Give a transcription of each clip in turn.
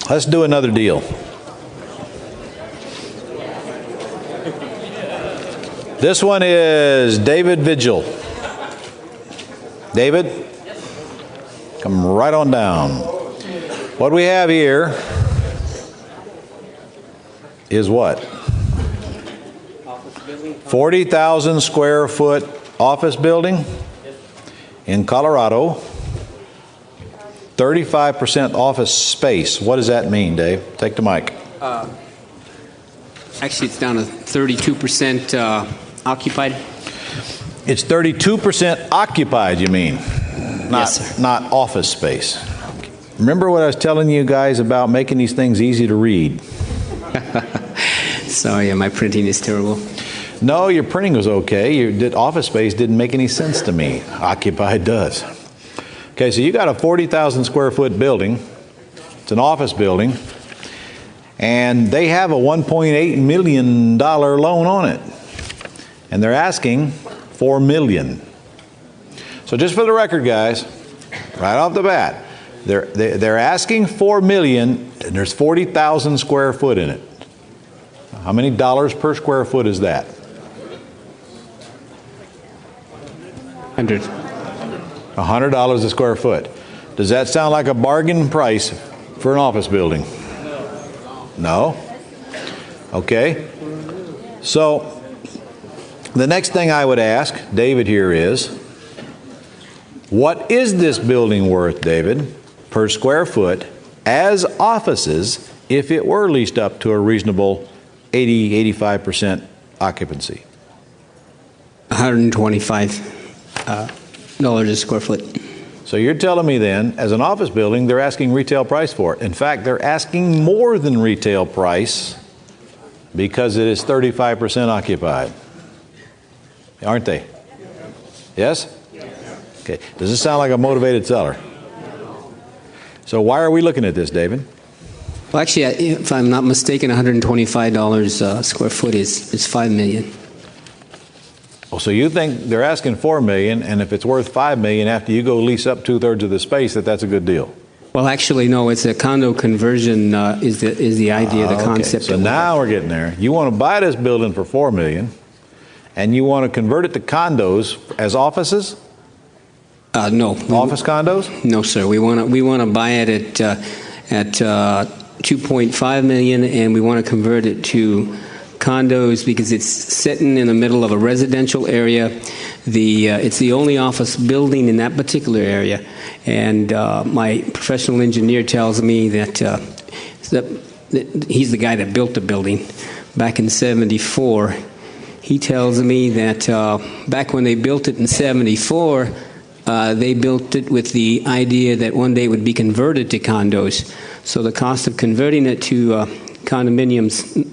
Let's do another deal. This one is David Vigil. David, come right on down. What we have here is what? 40,000 square foot office building in Colorado. 35% office space. What does that mean, Dave? Take the mic. Actually, it's down to 32% occupied. It's 32% occupied, you mean? Yes, sir. Not office space. Remember what I was telling you guys about making these things easy to read? Sorry, my printing is terrible. No, your printing was okay. Your office space didn't make any sense to me. Occupied does. Okay, so you got a 40,000 square foot building. It's an office building. And they have a $1.8 million loan on it. And they're asking $4 million. So just for the record, guys, right off the bat, they're asking $4 million, and there's 40,000 square foot in it. How many dollars per square foot is that? 100. $100 a square foot. Does that sound like a bargain price for an office building? No? Okay. So the next thing I would ask David here is, what is this building worth, David, per square foot as offices if it were leased up to a reasonable 85% occupancy? $125 a square foot. So you're telling me then, as an office building, they're asking retail price for it. In fact, they're asking more than retail price because it is 35% occupied. Aren't they? Yes? Okay. Does this sound like a motivated seller? So why are we looking at this, David? Well, actually, if I'm not mistaken, $125 a square foot is $5 million. Oh, so you think they're asking $4 million, and if it's worth $5 million after you go lease up 2/3 of the space, that's a good deal? Well, actually, no. It's a condo conversion is the idea, the concept. So now we're getting there. You want to buy this building for $4 million, and you want to convert it to condos as offices? No. Office condos? No, sir. We want to buy it at $2.5 million, and we want to convert it to condos because it's sitting in the middle of a residential area. It's the only office building in that particular area, and my professional engineer tells me that he's the guy that built the building back in '74. He tells me that back when they built it in '74, they built it with the idea that one day it would be converted to condos. So the cost of converting it to condominiums,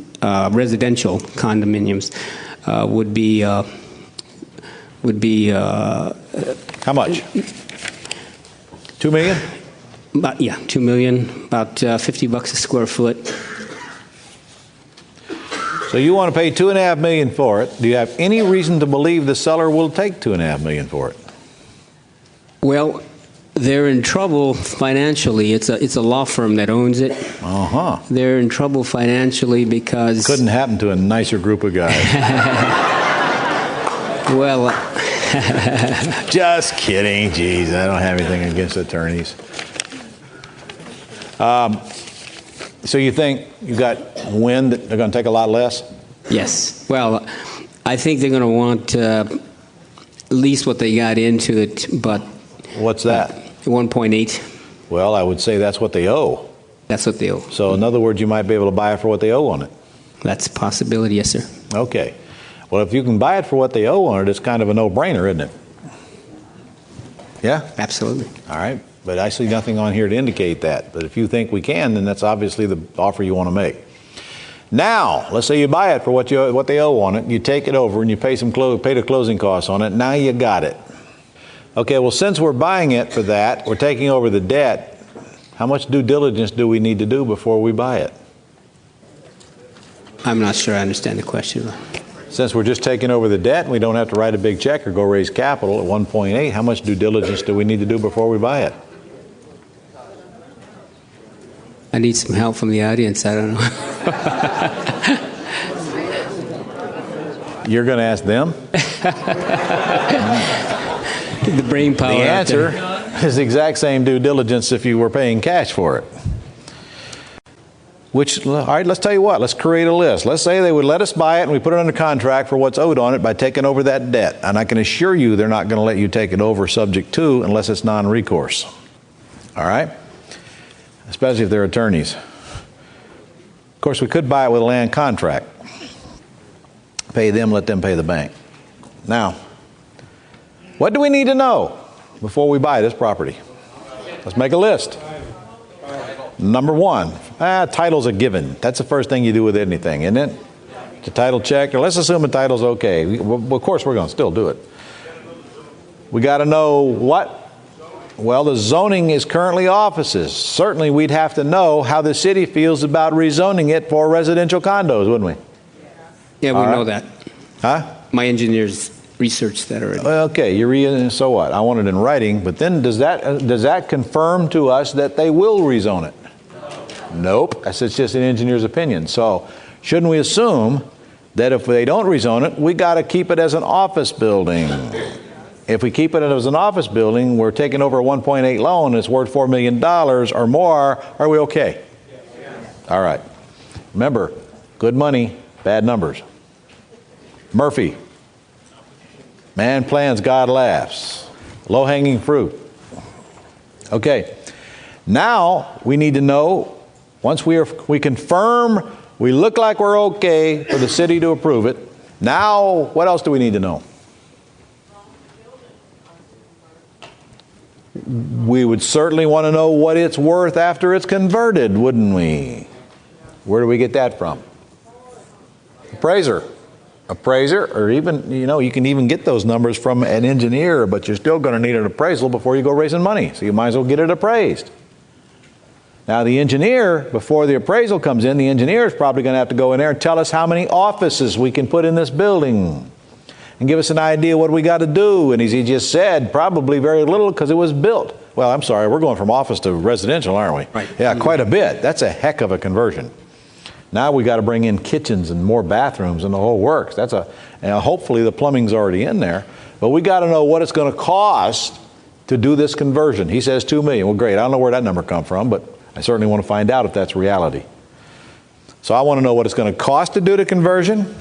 residential condominiums, would be how much? $2 million? About $2 million, about $50 a square foot. So you want to pay $2.5 million for it. Do you have any reason to believe the seller will take $2.5 million for it? Well, they're in trouble financially. It's a law firm that owns it. Uh-huh. They're in trouble financially because... Couldn't happen to a nicer group of guys. Well... Just kidding. Jeez, I don't have anything against attorneys. So you think you got wind that they're going to take a lot less? Yes. Well, I think they're going to want at least what they got into it, but... What's that? 1.8. Well, I would say that's what they owe. That's what they owe. So in other words, you might be able to buy it for what they owe on it. That's a possibility, yes, sir. Okay. Well, if you can buy it for what they owe on it, it's kind of a no-brainer, isn't it? Yeah? Absolutely. All right. But I see nothing on here to indicate that. But if you think we can, then that's obviously the offer you want to make. Now, let's say you buy it for what they owe on it. You take it over and you pay the closing costs on it. Now you got it. Okay, well, since we're buying it for that, we're taking over the debt. How much due diligence do we need to do before we buy it? I'm not sure I understand the question. Since we're just taking over the debt and we don't have to write a big check or go raise capital at 1.8, how much due diligence do we need to do before we buy it? I need some help from the audience. I don't know. You're going to ask them? The brain power. The out there. answer is the exact same due diligence if you were paying cash for it. Which, all right, let's tell you what, let's create a list. Let's say they would let us buy it and we put it under contract for what's owed on it by taking over that debt. And I can assure you they're not going to let you take it over subject to unless it's non-recourse. All right? Especially if they're attorneys. Of course, we could buy it with a land contract. Pay them, let them pay the bank. Now, what do we need to know before we buy this property? Let's make a list. Number one, title's a given. That's the first thing you do with anything, isn't it? The title check, or let's assume the title's okay. Of course, we're going to still do it. We got to know what? Well, the zoning is currently offices. Certainly, we'd have to know how the city feels about rezoning it for residential condos, wouldn't we? Yeah, we know that. Huh? My engineers researched that already. Well, okay, so what? I want it in writing, but then does that confirm to us that they will rezone it? Nope. That's just an engineer's opinion. So shouldn't we assume that if they don't rezone it, we got to keep it as an office building? If we keep it as an office building, we're taking over a 1.8 loan, it's worth $4 million or more, are we okay? All right. Remember, good money, bad numbers. Murphy. Man plans, God laughs. Low-hanging fruit. Okay. Now we need to know, once we confirm we look like we're okay for the city to approve it, now what else do we need to know? We would certainly want to know what it's worth after it's converted, wouldn't we? Where do we get that from? Appraiser, or even, you can even get those numbers from an engineer, but you're still going to need an appraisal before you go raising money. So you might as well get it appraised. Now the engineer, before the appraisal comes in, the engineer is probably going to have to go in there and tell us how many offices we can put in this building and give us an idea what we got to do. And as he just said, probably very little because it was built. Well, I'm sorry, we're going from office to residential, aren't we? Right. Yeah, quite a bit. That's a heck of a conversion. Now we got to bring in kitchens and more bathrooms and the whole works. Hopefully the plumbing's already in there, but we got to know what it's going to cost to do this conversion. He says $2 million. Well, great. I don't know where that number come from, but I certainly want to find out if that's reality. So I want to know what it's going to cost to do the conversion.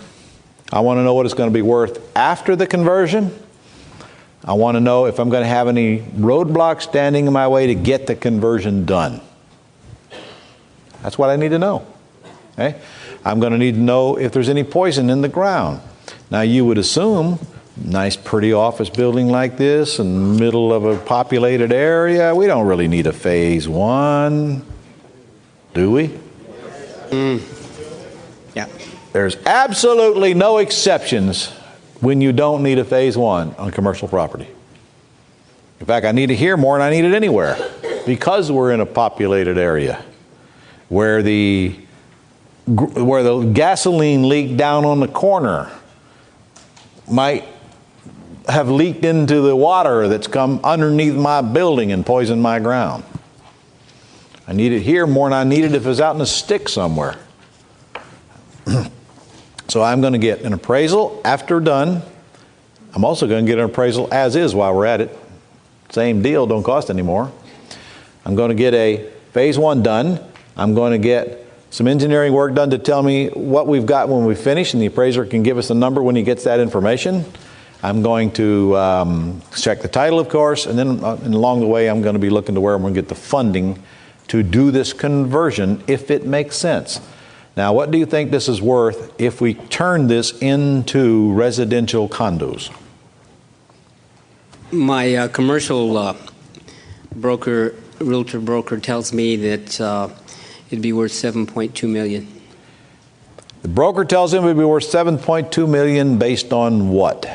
I want to know what it's going to be worth after the conversion. I want to know if I'm going to have any roadblocks standing in my way to get the conversion done. That's what I need to know. Okay? I'm going to need to know if there's any poison in the ground. Now you would assume, nice pretty office building like this in the middle of a populated area, we don't really need a phase one, do we? Yeah. There's absolutely no exceptions when you don't need a phase one on commercial property. In fact, I need it here more than I need it anywhere because we're in a populated area where the gasoline leak down on the corner might have leaked into the water that's come underneath my building and poisoned my ground. I need it here more than I need it if it was out in a stick somewhere. So I'm going to get an appraisal after done. I'm also going to get an appraisal as is while we're at it. Same deal, don't cost any more. I'm going to get a phase one done. I'm going to get some engineering work done to tell me what we've got when we finish, and the appraiser can give us a number when he gets that information. I'm going to check the title, of course, and then and along the way I'm going to be looking to where I'm going to get the funding to do this conversion if it makes sense. Now, what do you think this is worth if we turn this into residential condos? My commercial realtor broker tells me that it'd be worth $7.2 million. The broker tells him it'd be worth $7.2 million based on what?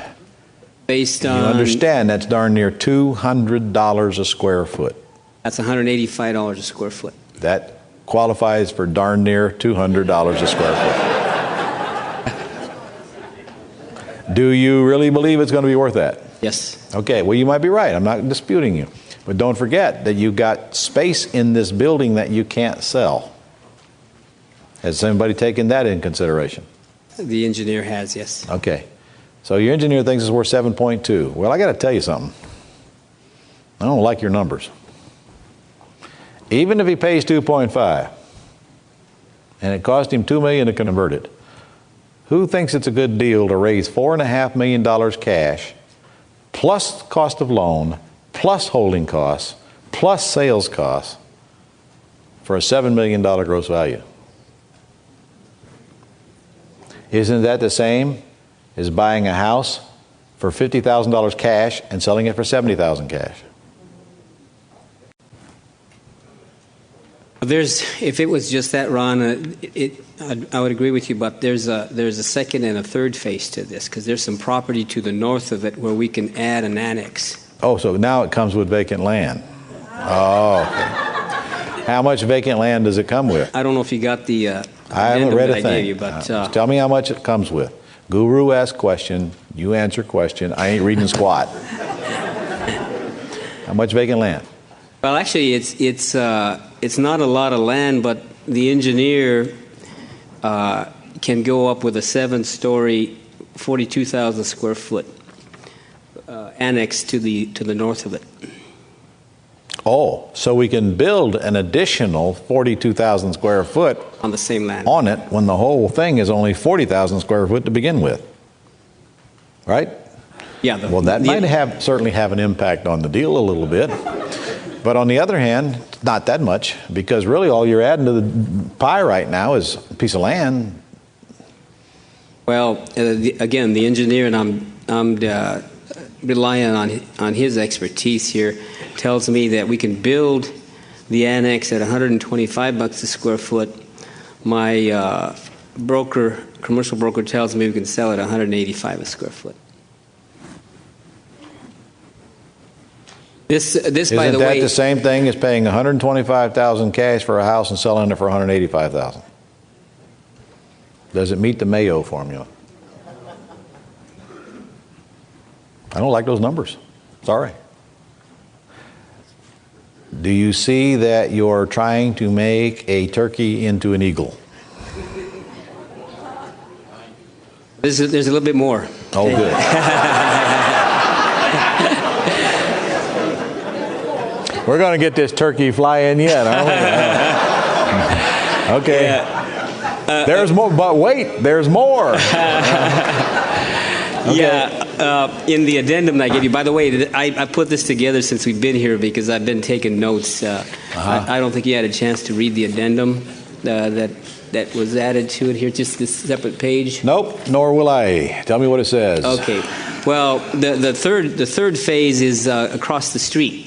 Based on... You understand that's darn near $200 a square foot. That's $185 a square foot. That qualifies for darn near $200 a square foot. Do you really believe it's going to be worth that? Yes. Okay, well, you might be right. I'm not disputing you. But don't forget that you've got space in this building that you can't sell. Has anybody taken that in consideration? The engineer has, yes. Okay. So your engineer thinks it's worth 7.2. Well, I got to tell you something. I don't like your numbers. Even if he pays 2.5 and it cost him $2 million to convert it, who thinks it's a good deal to raise $4.5 million cash plus cost of loan plus holding costs plus sales costs for a $7 million gross value? Isn't that the same as buying a house for $50,000 cash and selling it for $70,000 cash? If it was just that, Ron, I would agree with you, but there's a second and a third phase to this, because there's some property to the north of it where we can add an annex. Oh, so now it comes with vacant land. Oh, okay. How much vacant land does it come with? I don't know if you got the I haven't read a I thing. gave you, but Just tell me how much it comes with. Guru asks question, you answer question. I ain't reading squat. How much vacant land? well, actually, it's not a lot of land, but the engineer can go up with a 7-story, 42,000 square foot annex to the north of it. Oh, so we can build an additional 42,000 square foot On the same land. on it when the whole thing is only 40,000 square foot to begin with. Right? Yeah. Well, that might certainly have an impact on the deal a little bit. But on the other hand, not that much, because really all you're adding to the pie right now is a piece of land. Well, again, the engineer, and I'm relying on his expertise here, tells me that we can build the annex at $125 a square foot. My commercial broker, tells me we can sell it at $185 a square foot. This, by Isn't the that way, the same thing as paying $125,000 cash for a house and selling it for $185,000? Does it meet the Mayo formula? I don't like those numbers. Sorry. Do you see that you're trying to make a turkey into an eagle? there's a little bit more. Oh, good. We're going to get this turkey flying yet, aren't we? Okay. Yeah. There's more, but wait, there's more. Yeah, in the addendum that I gave you, by the way, I put this together since we've been here because I've been taking notes. I don't think you had a chance to read the addendum that was added to it here, just this separate page. Nope, nor will I. Tell me what it says. Okay. Well, the third phase is across the street.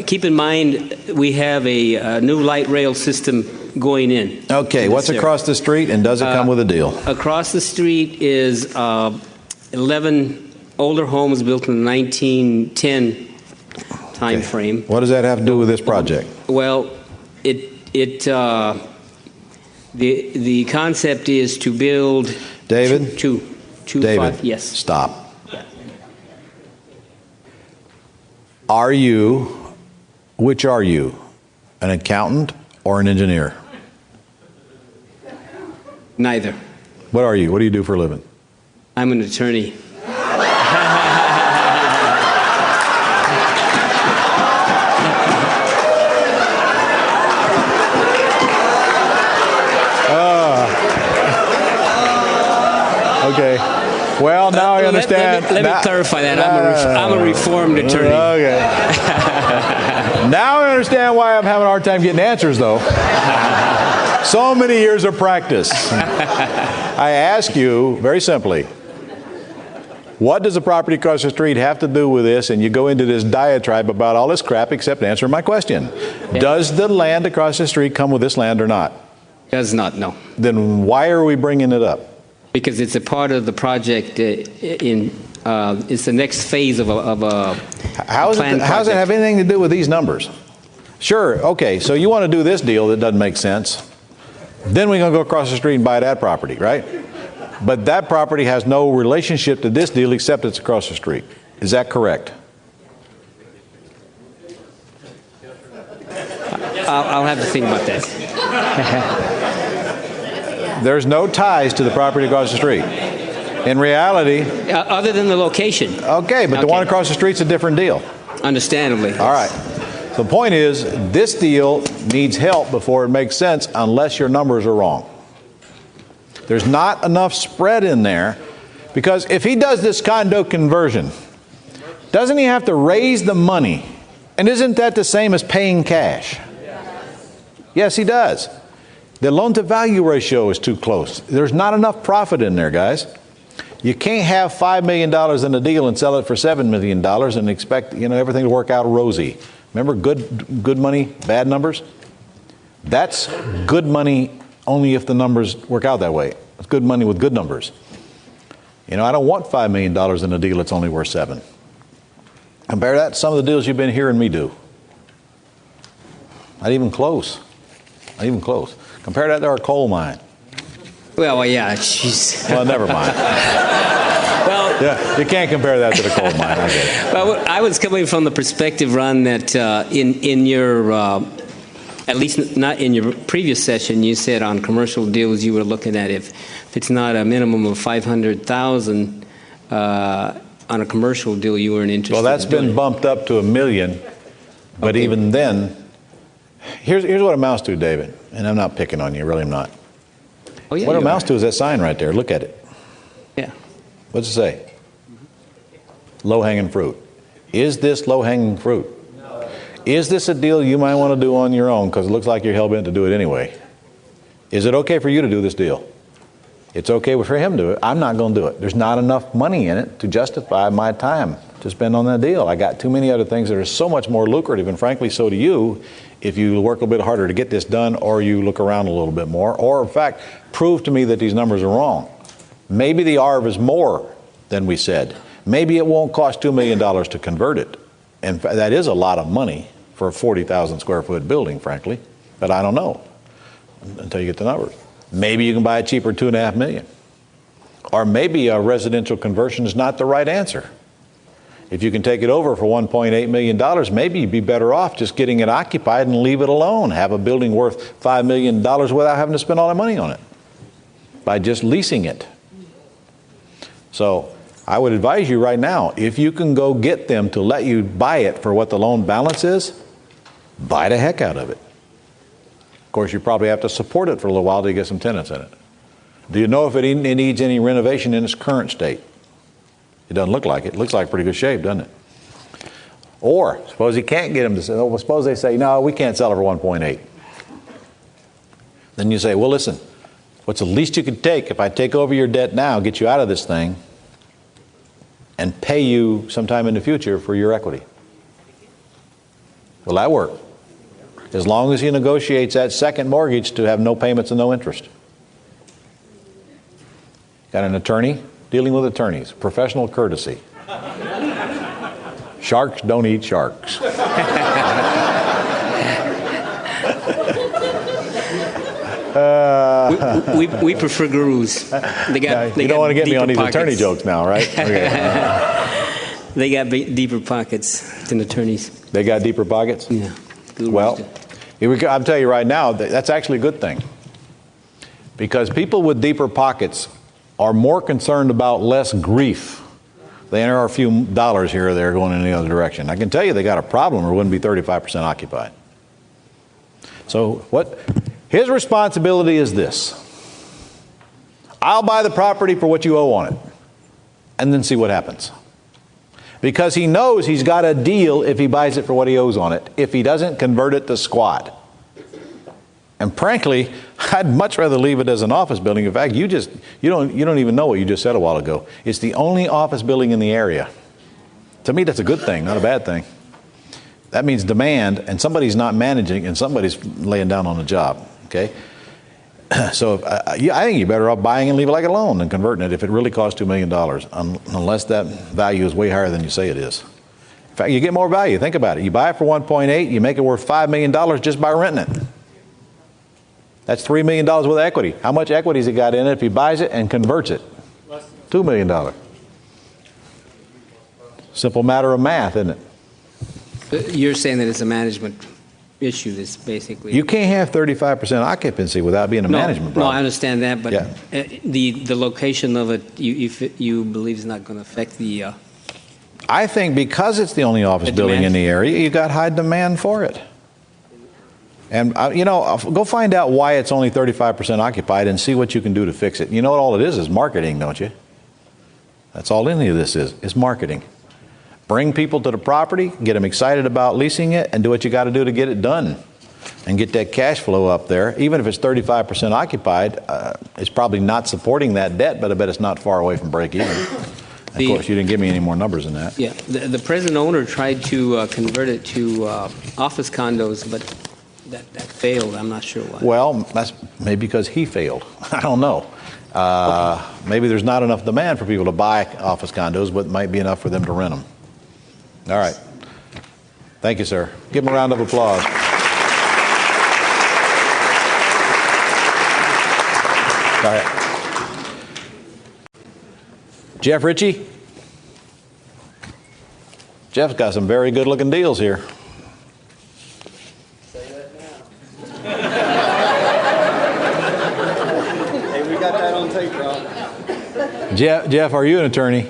Keep in mind, we have a new light rail system going in. Okay, what's across the street, and does it come with a deal? Across the street is 11 older homes built in the 1910 time frame. What does that have to do with this project? Well, the concept is to build David? David, yes. Stop. Which are you? An accountant or an engineer? Neither. What are you? What do you do for a living? I'm an attorney. Okay. Well, now I understand. Let me clarify that. I'm a reformed attorney. Okay. Now I understand why I'm having a hard time getting answers, though. So many years of practice. I ask you very simply, what does the property across the street have to do with this? And you go into this diatribe about all this crap except answering my question. Yeah. Does the land across the street come with this land or not? Does not, no. Then why are we bringing it up? Because it's a part of the project. It's the next phase of a How does it have anything to do with these numbers? Sure, okay, so you want to do this deal that doesn't make sense. Then we're going to go across the street and buy that property, right? But that property has no relationship to this deal except it's across the street. Is that correct? I'll have to think about that. There's no ties to the property across the street. In reality, Other than the location, okay, but the one across the street's a different deal. understandably. All right. So the point is, this deal needs help before it makes sense unless your numbers are wrong. There's not enough spread in there, because if he does this condo conversion, doesn't he have to raise the money? And isn't that the same as paying cash? Yes, he does. The loan-to-value ratio is too close. There's not enough profit in there, guys. You can't have $5 million in a deal and sell it for $7 million and expect, everything to work out rosy. Remember good money, bad numbers? That's good money only if the numbers work out that way. It's good money with good numbers. I don't want $5 million in a deal that's only worth 7. Compare that to some of the deals you've been hearing me do. Not even close. Not even close. Compare that to our coal mine. Well, yeah, jeez. Well, never mind. Well, Yeah, you can't compare that to the coal mine. I get it. well, I was coming from the perspective, Ron, that in your, at least not in your previous session, you said on commercial deals you were looking at if it's not a minimum of 500,000 on a commercial deal, you weren't interested. Well, that's in doing been it. bumped up to $1 million, but Okay. even then, here's what it amounts to, David, and I'm not picking on you, really I'm not. Oh, yeah, What it you amounts are. to is that sign right there. Look at it. Yeah. What's it say? Low-hanging fruit. Is this low-hanging fruit? No. Is this a deal you might want to do on your own because it looks like you're hell-bent to do it anyway? Is it okay for you to do this deal? It's okay for him to do it. I'm not going to do it. There's not enough money in it to justify my time to spend on that deal. I got too many other things that are so much more lucrative, and frankly, so do you, if you work a little bit harder to get this done, or you look around a little bit more, or in fact, prove to me that these numbers are wrong. Maybe the ARV is more than we said. Maybe it won't cost $2 million to convert it. And that is a lot of money for a 40,000 square foot building, frankly, but I don't know until you get the numbers. Maybe you can buy it cheaper, $2.5 million. Or maybe a residential conversion is not the right answer. If you can take it over for $1.8 million, maybe you'd be better off just getting it occupied and leave it alone. Have a building worth $5 million without having to spend all that money on it by just leasing it. So I would advise you right now, if you can go get them to let you buy it for what the loan balance is, buy the heck out of it. Of course, you probably have to support it for a little while to get some tenants in it. Do you know if it needs any renovation in its current state? It doesn't look like it. It looks like pretty good shape, doesn't it? Or suppose you can't get them to say, well, suppose they say, no, we can't sell it for 1.8. Then you say, well, listen, what's the least you could take if I take over your debt now, get you out of this thing, and pay you sometime in the future for your equity? Will that work? As long as he negotiates that second mortgage to have no payments and no interest. Got an attorney? Dealing with attorneys. Professional courtesy. Sharks don't eat sharks. We prefer gurus. They got. You don't want to get me on these deeper attorney pockets. jokes now, right? Okay. They got deeper pockets than attorneys. They got deeper pockets? Yeah. Gurus Well, do. I'm telling you right now, that's actually a good thing. Because people with deeper pockets are more concerned about less grief than are a few dollars here or there going in the other direction. I can tell you they got a problem or it wouldn't be 35% occupied. So his responsibility is this. I'll buy the property for what you owe on it and then see what happens. Because he knows he's got a deal if he buys it for what he owes on it, if he doesn't convert it to squat. And frankly, I'd much rather leave it as an office building. In fact, you don't even know what you just said a while ago. It's the only office building in the area. To me, that's a good thing, not a bad thing. That means demand, and somebody's not managing, and somebody's laying down on the job. Okay, so I think you're better off buying and leave it like a loan than converting it if it really costs $2 million, unless that value is way higher than you say it is. In fact, you get more value. Think about it. You buy it for 1.8, you make it worth $5 million just by renting it. That's $3 million worth of equity. How much equity has he got in it if he buys it and converts it? $2 million. Simple matter of math, isn't it? You're saying that it's a management issue this basically. You can't have 35% occupancy without being a management No, I problem. understand that, but Yeah. the location of it, you believe is not going to affect the. I think because it's the only office The building in demand? the area, you got high demand for it. And, go find out why it's only 35% occupied and see what you can do to fix it. You know what all it is marketing, don't you? That's all any of this is marketing. Bring people to the property, get them excited about leasing it, and do what you got to do to get it done and get that cash flow up there. Even if it's 35% occupied, it's probably not supporting that debt, but I bet it's not far away from break even. Of course, you didn't give me any more numbers than that. Yeah, the present owner tried to convert it to office condos, but that failed. I'm not sure why. Well, that's maybe because he failed. I don't know. Maybe there's not enough demand for people to buy office condos, but it might be enough for them to rent them. All right. Thank you, sir. Give him a round of applause. All right. Jeff Ritchie? Jeff's got some very good-looking deals here. Hey, we got that on tape, Rob. Jeff, are you an attorney?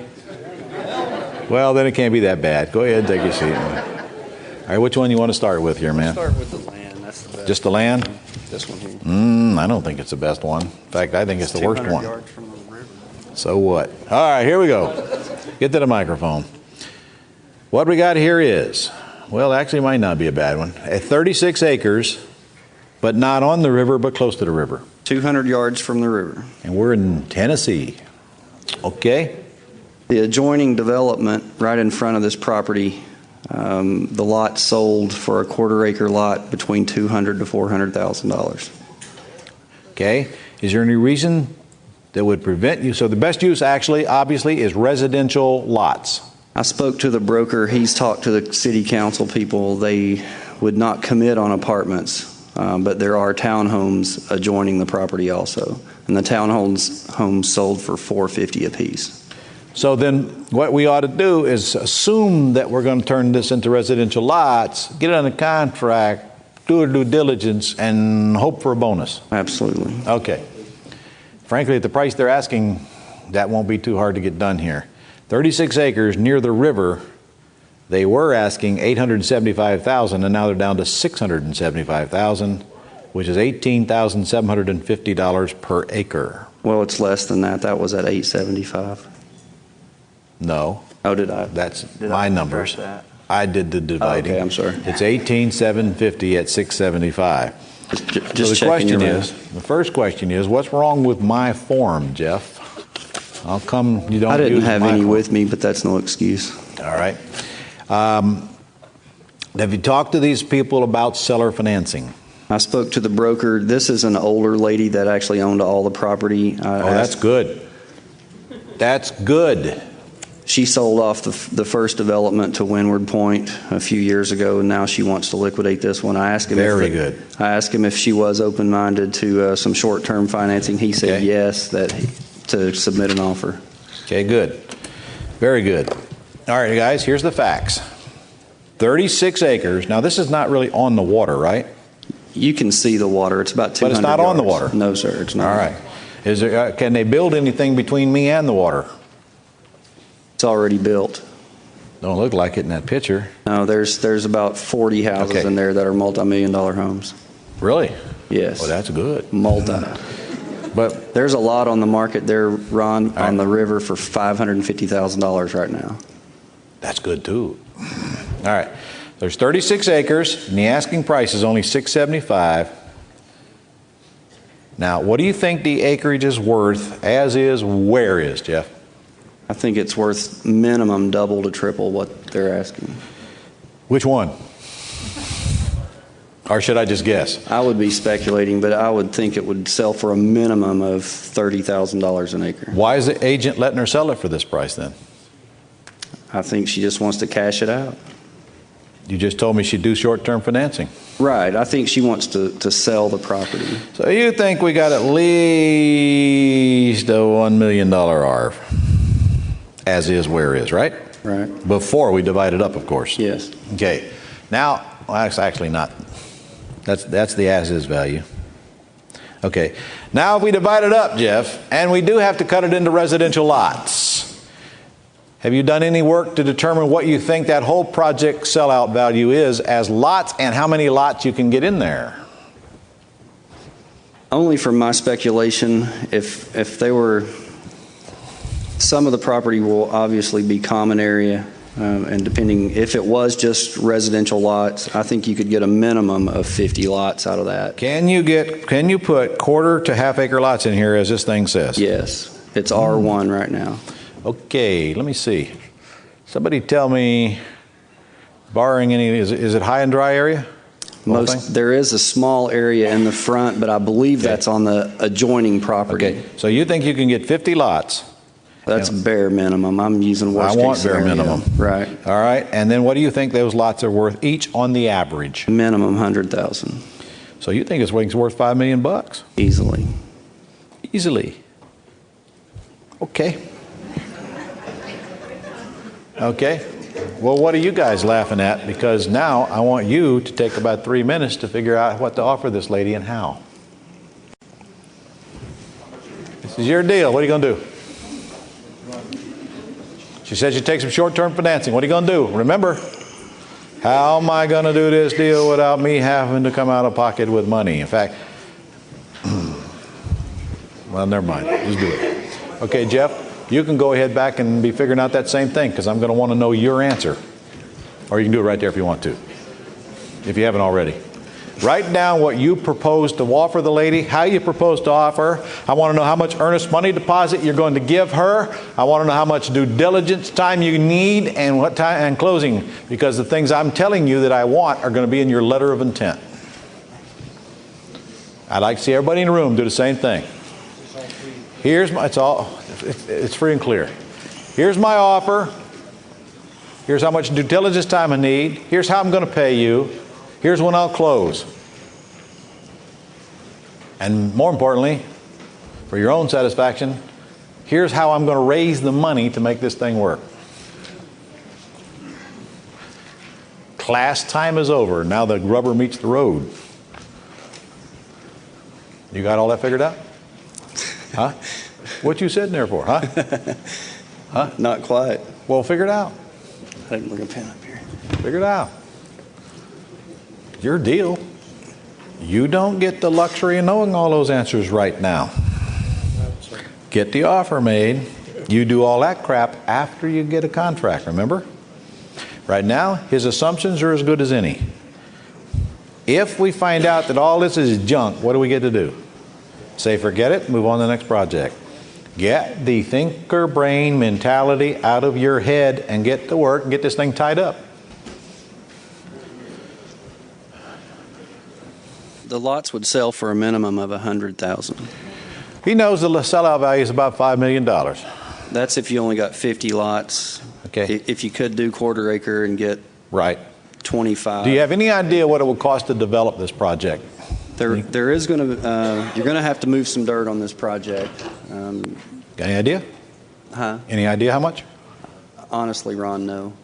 Well, then it can't be that bad. Go ahead and take your seat. All right, which one you want to start with here, man? Start with the land. That's the best. Just the land? This one here. I don't think it's the best one. In fact, I think it's the worst 200 one. yards from the river. So what? All right, here we go. Get to the microphone. What we got here is, well, actually it might not be a bad one. At 36 acres, but not on the river, but close to the river. 200 yards from the river. And we're in Tennessee. Okay? The adjoining development right in front of this property, the lot sold for a quarter-acre lot between $200,000 to $400,000. Okay? Is there any reason that would prevent you? So the best use actually, obviously, is residential lots. I spoke to the broker. He's talked to the city council people. They would not commit on apartments, but there are townhomes adjoining the property also. And the townhomes sold for $450 apiece. So then what we ought to do is assume that we're going to turn this into residential lots, get it under contract, do a due diligence, and hope for a bonus. Absolutely. Okay. Frankly, at the price they're asking, that won't be too hard to get done here. 36 acres near the river, they were asking $875,000, and now they're down to $675,000, which is $18,750 per acre. Well, it's less than that. That was at $875. No, Oh, did I? that's Did my I numbers. correct that? I did the dividing. Okay, I'm sorry. It's 18,750 at 675. Just So the checking question your is, math. the first question is, what's wrong with my form, Jeff? How come you don't I didn't use have my any form? with me, but that's no excuse. All right. Have you talked to these people about seller financing? I spoke to the broker. This is an older lady that actually owned all the property. Oh, that's good. That's good. She sold off the first development to Windward Point a few years ago, and now she wants to liquidate this one. I asked him Very good. I asked him if she was open-minded to some short-term financing. He said Okay. yes, to submit an offer. Okay, good. Very good. All right, guys, here's the facts. 36 acres. Now, this is not really on the water, right? You can see the water. It's about 200 But it's not on the yards. water? No, sir, it's not. All right. Is there, can they build anything between me and the water? It's already built. Don't look like it in that picture. No, there's about 40 houses Okay. in there that are multi-million-dollar homes. Really? Yes. Well, that's good. Multi. But There's a lot on the market there, Ron, All right. on the river for $550,000 right now. that's good too. All right. There's 36 acres, and the asking price is only $675. Now, what do you think the acreage is worth, as is, where is, Jeff? I think it's worth minimum double to triple what they're asking. Which one? Or should I just guess? I would be speculating, but I would think it would sell for a minimum of $30,000 an acre. Why is the agent letting her sell it for this price then? I think she just wants to cash it out. You just told me she'd do short-term financing. Right. I think she wants to sell the property. So you think we got at least a $1 million ARV, as is, where is, right? Right. Before we divide it up, of course. Yes. Okay. Now, well, that's actually not That's the as-is value. Okay. Now if we divide it up, Jeff, and we do have to cut it into residential lots, have you done any work to determine what you think that whole project sellout value is as lots and how many lots you can get in there? Only from my speculation, if they were, some of the property will obviously be common area, and depending, if it was just residential lots, I think you could get a minimum of 50 lots out of that. Can you put quarter to half acre lots in here as this thing says? Yes, it's R1 right now. Okay, let me see. Somebody tell me, barring any, is it high and dry area? Whole thing? There is a small area in the front, but I believe that's on the adjoining property. Okay, so you think you can get 50 lots? That's bare minimum. I'm using worst I want case bare scenario. minimum. Right. All right, and then what do you think those lots are worth each on the average? Minimum 100,000 So you think it's worth $5 million? easily. Easily. Okay. Okay. Well, what are you guys laughing at? Because now I want you to take about 3 minutes to figure out what to offer this lady and how. This is your deal. What are you going to do? She says you take some short-term financing. What are you going to do? Remember, how am I going to do this deal without me having to come out of pocket with money? In fact, well, never mind. Just do it. Okay, Jeff, you can go ahead back and be figuring out that same thing because I'm going to want to know your answer. Or you can do it right there if you want to, if you haven't already. Write down what you propose to offer the lady, how you propose to offer. I want to know how much earnest money deposit you're going to give her. I want to know how much due diligence time you need and what time and closing, because the things I'm telling you that I want are going to be in your letter of intent. I'd like to see everybody in the room do the same thing. It's free and clear. Here's my offer. Here's how much due diligence time I need. Here's how I'm going to pay you. Here's when I'll close. And more importantly, for your own satisfaction, here's how I'm going to raise the money to make this thing work. Class time is over. Now the rubber meets the road. You got all that figured out? Huh? What you sitting there for, huh? Huh? Not quite. Well, figure it out. I didn't bring a pen up here. Figure it out. Your deal. You don't get the luxury of knowing all those answers right now. Get the offer made. You do all that crap after you get a contract, remember? Right now, his assumptions are as good as any. If we find out that all this is junk, what do we get to do? Say forget it, move on to the next project. Get the thinker brain mentality out of your head and get to work and get this thing tied up. The lots would sell for a minimum of 100,000. He knows the sellout value is about $5 million. That's if you only got 50 lots. Okay. If you could do quarter acre and get Right. 25. Do you have any idea what it would cost to develop this project? There is going to, you're going to have to move some dirt on this project. Got any idea? Huh? Any idea how much? Honestly, Ron, no.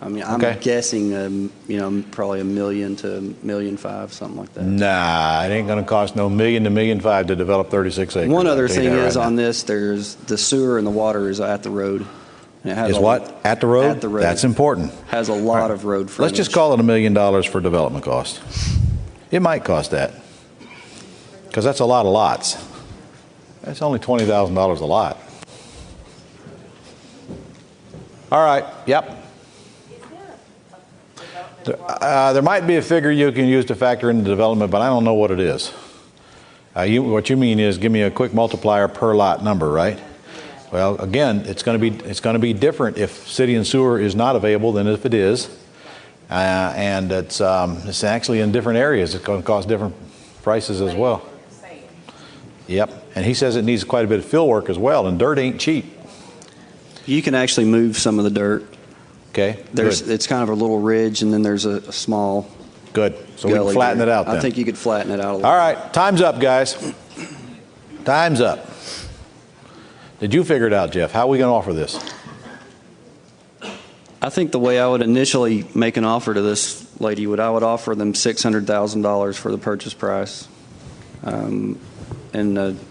I mean, I'm Okay. guessing, probably $1 million to $1.5 million, something like that. Nah, it ain't going to cost no $1 million to $1.5 million to develop 36 acres. One I'll other tell you thing that is right on now. this, there's the sewer and the water is at the road. And it has Is a- what? At the road? At the road. That's important. Has a lot of road frontage. Let's just call it $1 million for development cost. It might cost that. Because that's a lot of lots. That's only $20,000 a lot. All right, yep. There might be a figure you can use to factor into development, but I don't know what it is. What you mean is give me a quick multiplier per lot number, right? Well, again, it's going to be different if city and sewer is not available than if it is, and it's actually in different areas. It's going to cost different prices as well. Yep, and he says it needs quite a bit of fill work as well, and dirt ain't cheap. You can actually move some of the dirt. Okay, good. It's kind of a little ridge, and then there's a small Good. So we can gully flatten there. it out then. I think you could flatten it out a little. All right, time's up, guys. Time's up. Did you figure it out, Jeff? How are we going to offer this? I think the way I would initially make an offer to this Ladywood. I would offer them $600,000 for the purchase price, and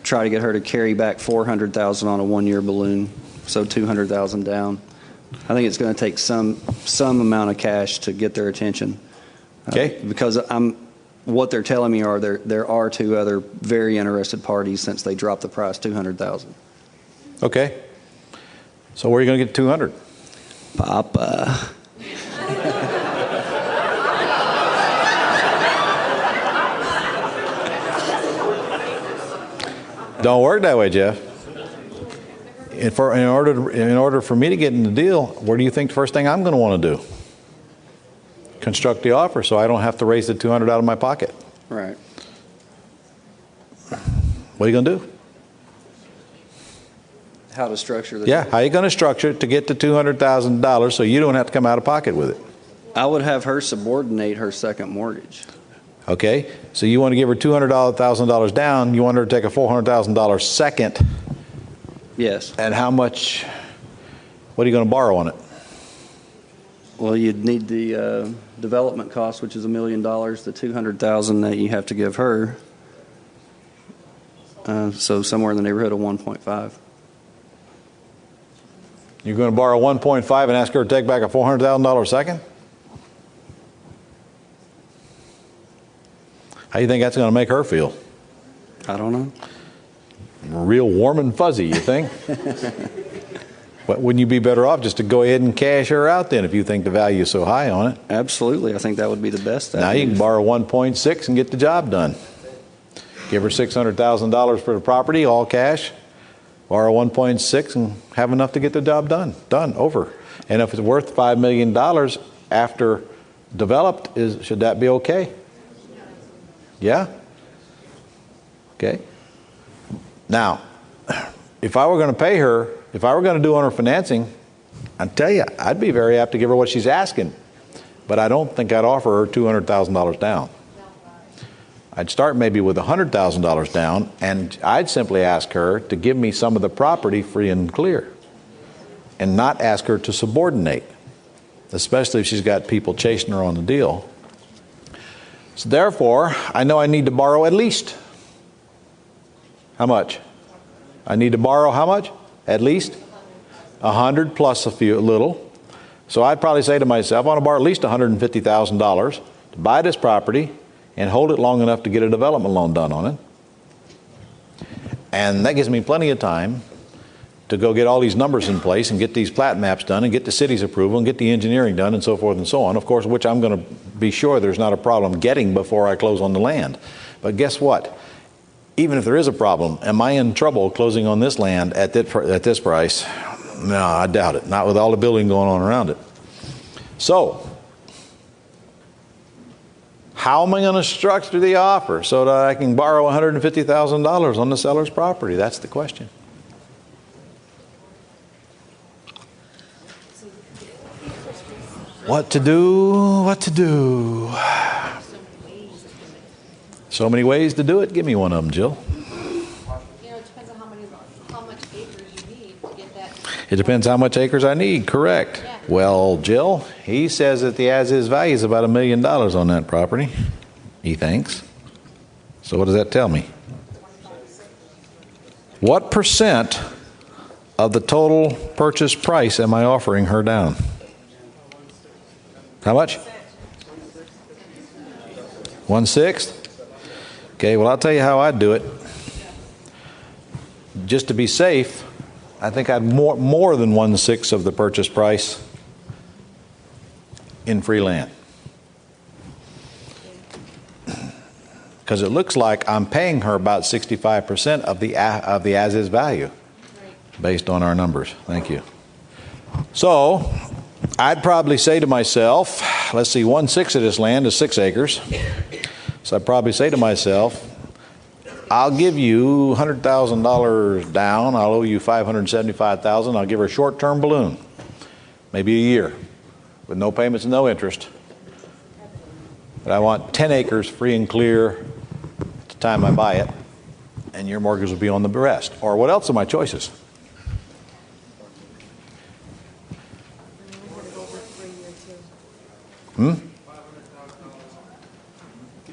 try to get her to carry back $400,000 on a one-year balloon, so $200,000 down. I think it's going to take some amount of cash to get their attention. Okay. Because what they're telling me are there are two other very interested parties since they dropped the price $200,000. Okay. So where are you going to get 200? Papa. Don't work that way, Jeff. In order for me to get in the deal, what do you think the first thing I'm going to want to do? Construct the offer so I don't have to raise the 200 out of my pocket. Right. What are you going to do? How to structure the Yeah, how are you going to structure it to get to $200,000 so you don't have to come out of pocket with it? I would have her subordinate her second mortgage. Okay, so you want to give her $200,000 down, you want her to take a $400,000 second, Yes. and how much, what are you going to borrow on it? Well, you'd need the development cost, which is $1 million, the $200,000 that you have to give her. So somewhere in the neighborhood of 1.5. You're going to borrow 1.5 and ask her to take back a $400,000 second? How do you think that's going to make her feel? I don't know. Real warm and fuzzy, you think? But wouldn't you be better off just to go ahead and cash her out then if you think the value is so high on it? Absolutely. I think that would be the best. Now you can borrow 1.6 and get the job done. Give her $600,000 for the property, all cash. Borrow 1.6 and have enough to get the job done. Done, over. And if it's worth $5 million after developed, should that be okay? Yeah? Okay. Now, if I were going to pay her, if I were going to do owner financing, I tell you, I'd be very apt to give her what she's asking. But I don't think I'd offer her $200,000 down. I'd start maybe with $100,000 down, and I'd simply ask her to give me some of the property free and clear, and not ask her to subordinate, especially if she's got people chasing her on the deal. So therefore, I know I need to borrow at least, how much? I need to borrow how much? At least 100 plus a little. So I'd probably say to myself, I want to borrow at least $150,000 to buy this property and hold it long enough to get a development loan done on it. And that gives me plenty of time to go get all these numbers in place and get these plat maps done and get the city's approval and get the engineering done and so forth and so on, of course, which I'm going to be sure there's not a problem getting before I close on the land. But guess what? Even if there is a problem, am I in trouble closing on this land at this price? No, I doubt it. Not with all the building going on around it. So, how am I going to structure the offer so that I can borrow $150,000 on the seller's property? That's the question. What to do? What to do? So many ways to do it. Give me one of them, Jill. It depends on how much acres you need to get that. It depends how much acres I need, correct. Yeah. Well, Jill, he says that the as-is value is about $1 million on that property, he thinks. So what does that tell me? What percent of the total purchase price am I offering her down? How much? 1/6? Okay, well, I'll tell you how I'd do it. Just to be safe, I think I'd more than 1/6 of the purchase price in free land. Because it looks like I'm paying her about 65% of the as-is value based on our numbers. Thank you. So I'd probably say to myself, let's see, 1/6 of this land is 6 acres. So I'd probably say to myself, I'll give you $100,000 down. I'll owe you $575,000. I'll give her a short-term balloon, maybe a year, with no payments and no interest. But I want 10 acres free and clear at the time I buy it, and your mortgage will be on the rest. Or what else are my choices?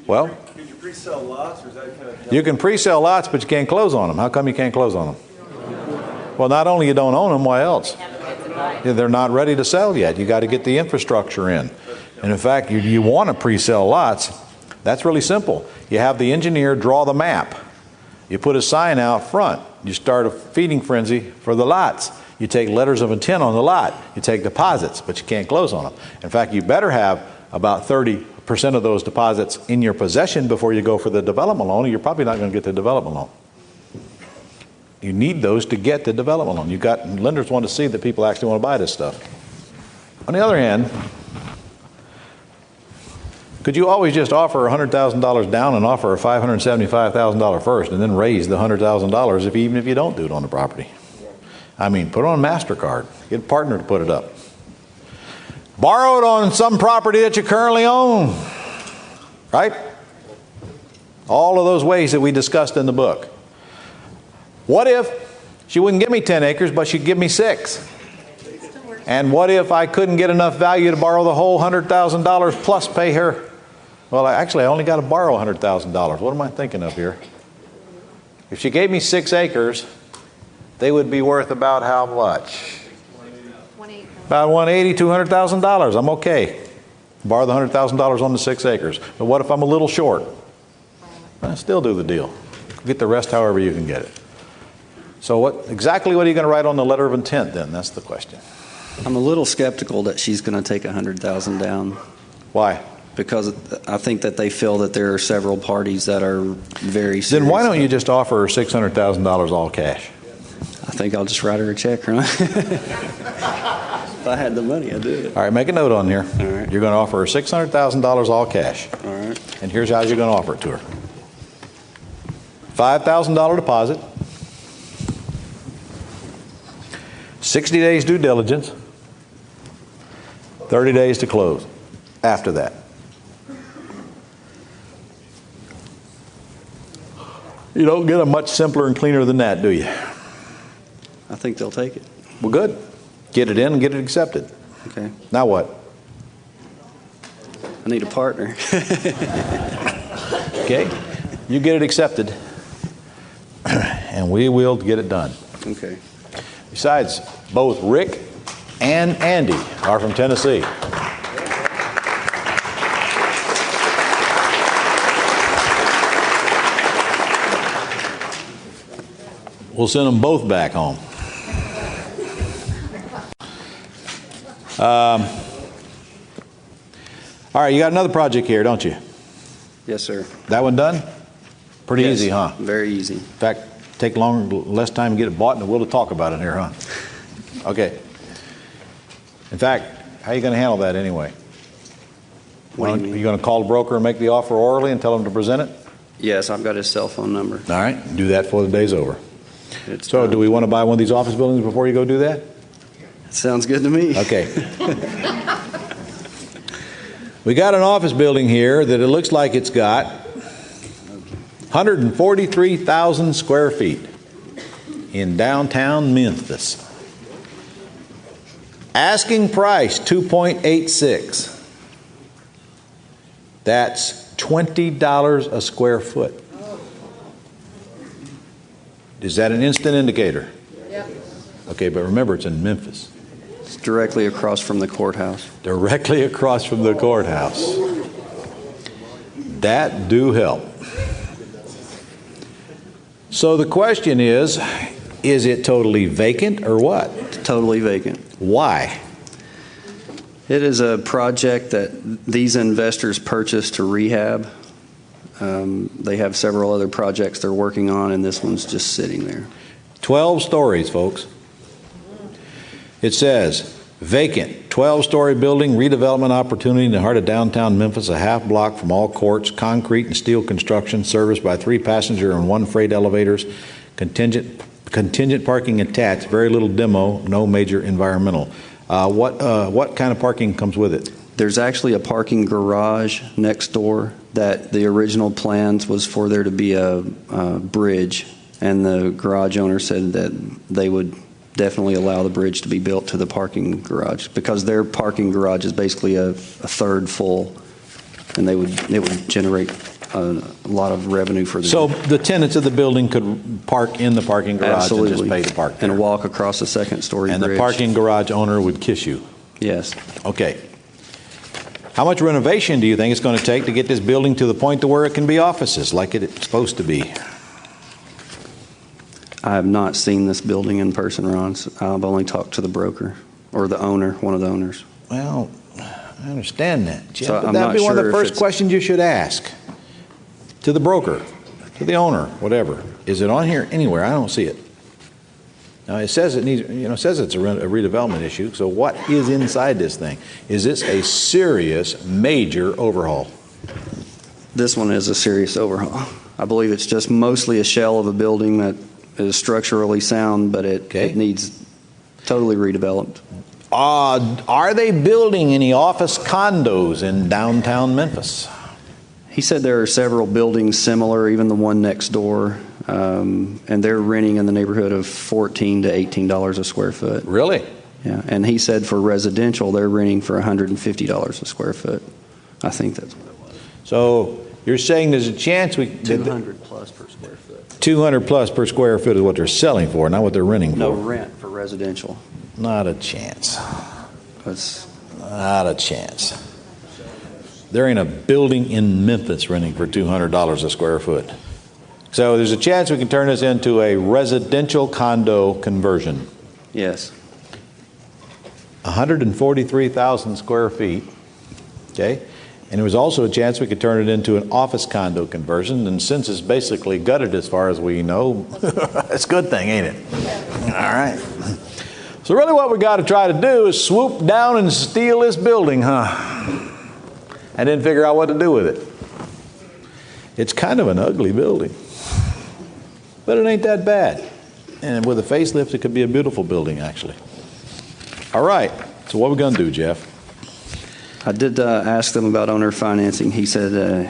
Well, Can you pre-sell lots, or is that kind of? you can pre-sell lots, but you can't close on them. How come you can't close on them? Well, not only you don't own them, why else? Yeah, they're not ready to sell yet. You got to get the infrastructure in. And in fact, you want to pre-sell lots. That's really simple. You have the engineer draw the map. You put a sign out front. You start a feeding frenzy for the lots. You take letters of intent on the lot. You take deposits, but you can't close on them. In fact, you better have about 30% of those deposits in your possession before you go for the development loan, or you're probably not going to get the development loan. You need those to get the development loan. Lenders want to see that people actually want to buy this stuff. On the other hand, could you always just offer $100,000 down and offer a $575,000 first and then raise the $100,000 even if you don't do it on the property? I mean, put it on MasterCard. Get a partner to put it up. Borrow it on some property that you currently own, right? All of those ways that we discussed in the book. What if she wouldn't give me 10 acres, but she'd give me 6? And what if I couldn't get enough value to borrow the whole $100,000 plus pay her? Well, I only got to borrow $100,000. What am I thinking of here? If she gave me 6 acres, they would be worth about how much? About $180,000, $200,000. I'm okay. Borrow the $100,000 on the 6 acres. But what if I'm a little short? I still do the deal. Get the rest however you can get it. So exactly what are you going to write on the letter of intent then? That's the question. I'm a little skeptical that she's going to take $100,000 down, Why? because I think that they feel that there are several parties that are very serious. Then why don't you just offer her $600,000 all cash? I think I'll just write her a check, right? If I had the money, I'd do it. All right, make a note on here. All right. You're going to offer her $600,000 all cash. All right. And here's how you're going to offer it to her. $5,000 deposit. 60 days due diligence. 30 days to close after that. You don't get a much simpler and cleaner than that, do you? I think they'll take it. Well, good. Get it in and get it accepted. Okay. Now what? I need a partner. Okay? You get it accepted, and we will get it done. Okay. Besides, both Rick and Andy are from Tennessee. We'll send them both back home. All right, you got another project here, don't you? Yes, sir. That one done? Pretty Yes, easy, huh? Very easy. In fact, take less time to get it bought and we'll talk about it here, huh? Okay. In fact, how are you going to handle that anyway? What do you mean? You going to call the broker and make the offer orally and tell him to present it? Yes, I've got his cell phone number. All right, do that before the day's over. It's So done. do we want to buy one of these office buildings before you go do that? Sounds good to me. Okay. We got an office building here that it looks like it's got 143,000 square feet in downtown Memphis. Asking price $2.86. That's $20 a square foot. Is that an instant indicator? Yep. Okay, but remember it's in Memphis. It's directly across from the courthouse. Directly across from the courthouse. That do help. So the question is it totally vacant or what? Totally vacant. Why? It is a project that these investors purchased to rehab. They have several other projects they're working on, and this one's just sitting there. 12 stories, folks. It says, vacant, 12-story building, redevelopment opportunity in the heart of downtown Memphis, a half block from all courts, concrete and steel construction, serviced by 3 passenger and 1 freight elevators, contingent parking attached, very little demo, no major environmental. What kind of parking comes with it? There's actually a parking garage next door that the original plans was for there to be a bridge, and the garage owner said that they would definitely allow the bridge to be built to the parking garage because their parking garage is basically a third full, and it would generate a lot of revenue for the. So the tenants of the building could park in the parking garage and just Absolutely. pay to park there? And walk across the second-story And bridge. the parking garage owner would kiss you? Yes. Okay. How much renovation do you think it's going to take to get this building to the point to where it can be offices like it's supposed to be? I have not seen this building in person, Ron. I've only talked to the broker, or the owner, one of the owners. Well, I understand that, Jim, So but I'm that'd not be one of sure the if first it's- questions you should ask to the broker, to the owner, whatever. Is it on here anywhere? I don't see it. Now, it says it needs, it says it's a redevelopment issue, so what is inside this thing? Is this a serious, major overhaul? This one is a serious overhaul. I believe it's just mostly a shell of a building that is structurally sound, but Okay. it needs totally redeveloped. Are they building any office condos in downtown Memphis? He said there are several buildings similar, even the one next door, and they're renting in the neighborhood of $14 to $18 a square foot. Really? Yeah, and he said for residential, they're renting for $150 a square foot. I think that's what it was. So you're saying there's a chance we... 200 plus per square foot. 200 plus per square foot is what they're selling for, not what they're renting No for. rent for residential. Not a chance. That's, Not a chance. There ain't a building in Memphis renting for $200 a square foot. So there's a chance we can turn this into a residential condo conversion. yes. 143,000 square feet, okay? And there was also a chance we could turn it into an office condo conversion, and since it's basically gutted as far as we know, it's a good thing, ain't it? All right. So really what we got to try to do is swoop down and steal this building, huh? And then figure out what to do with it. It's kind of an ugly building, but it ain't that bad. And with a facelift, it could be a beautiful building, actually. All right, so what are we going to do, Jeff? I did ask them about owner financing. He said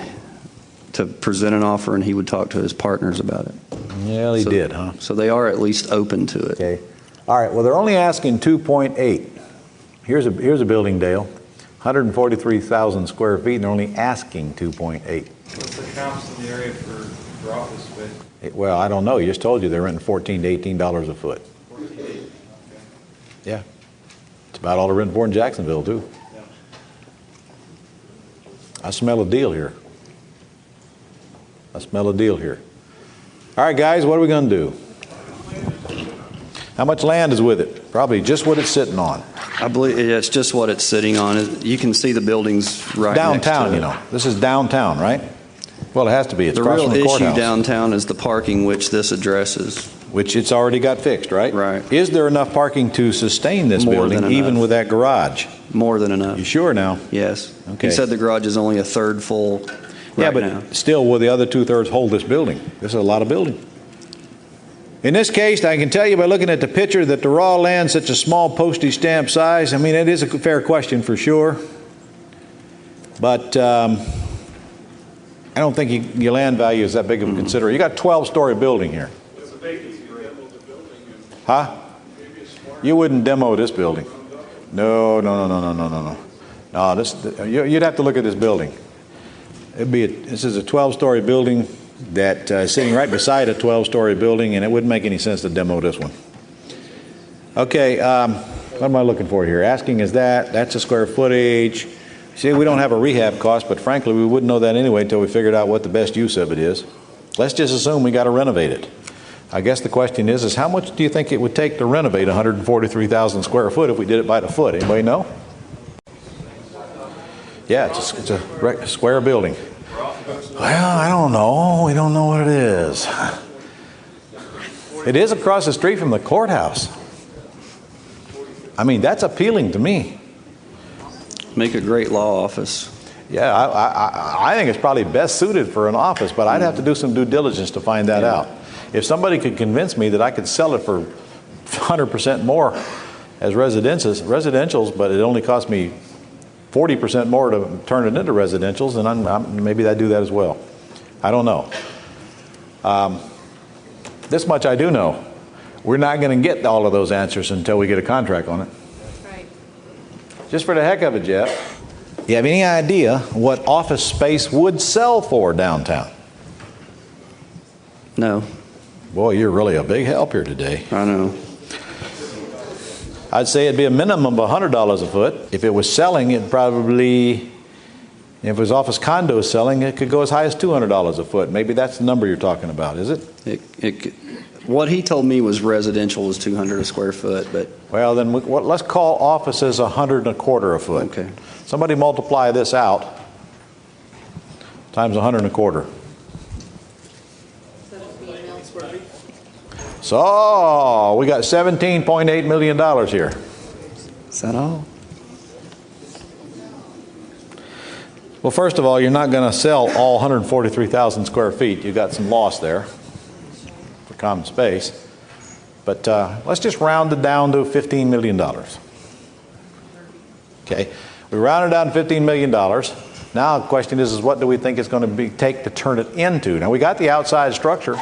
to present an offer and he would talk to his partners about it. Well, he did, huh? So they are at least open to it. Okay. All right, well, they're only asking 2.8. Here's a building, Dale, 143,000 square feet, and they're only asking 2.8. What's the comps in the area for office space? Well, I don't know. You just told you they're renting $14 to $18 a foot. 48. Yeah. It's about all they're renting for in Jacksonville, too. I smell a deal here. I smell a deal here. All right, guys, what are we going to do? How much land is with it? Probably just what it's sitting on. I believe it's just what it's sitting on. You can see the buildings right Downtown, next to it. This is downtown, right? Well, it has to be. It's The across real from the issue courthouse. downtown is the parking, which this addresses. Which it's already got fixed, right? Right. Is there enough parking to sustain this More building, than even enough. with that garage? More than enough. You sure now? Yes. Okay. He said the garage is only a third full Yeah, right but now. still, will the other two-thirds hold this building? This is a lot of building. In this case, I can tell you by looking at the picture that the raw land's such a small postage stamp size. I mean, it is a fair question for sure. But I don't think your land value is that big of a consideration. You got a 12-story building here. Huh? You wouldn't demo this building. No. No, you'd have to look at this building. This is a 12-story building that is sitting right beside a 12-story building, and it wouldn't make any sense to demo this one. Okay, what am I looking for here? Asking is that's a square footage. See, we don't have a rehab cost, but frankly, we wouldn't know that anyway until we figured out what the best use of it is. Let's just assume we got to renovate it. I guess the question is how much do you think it would take to renovate 143,000 square foot if we did it by the foot? Anybody know? Yeah, it's a square building. Well, I don't know. We don't know what it is. It is across the street from the courthouse. I mean, that's appealing to me. Make a great law office. Yeah, I think it's probably best suited for an office, but I'd have to do some due diligence to find that out. If somebody could convince me that I could sell it for 100% more as residentials, but it only cost me 40% more to turn it into residentials, then maybe I'd do that as well. I don't know. This much I do know. We're not going to get all of those answers until we get a contract on it. Right. Just for the heck of it, Jeff. You have any idea what office space would sell for downtown? No, Boy, you're really a big help here today. I know. I'd say it'd be a minimum of $100 a foot. If it was selling, it probably, if it was office condos selling, it could go as high as $200 a foot. Maybe that's the number you're talking about, is it? What he told me was residential was 200 a square foot, but Well, then let's call offices 100 and a quarter a foot. okay. Somebody multiply this out times 100 and a quarter. So we got $17.8 million here. Is that all? Well, first of all, you're not going to sell all 143,000 square feet. You got some loss there for common space. But let's just round it down to $15 million. Okay, we rounded down to $15 million. Now the question is what do we think it's going to take to turn it into? Now we got the outside structure.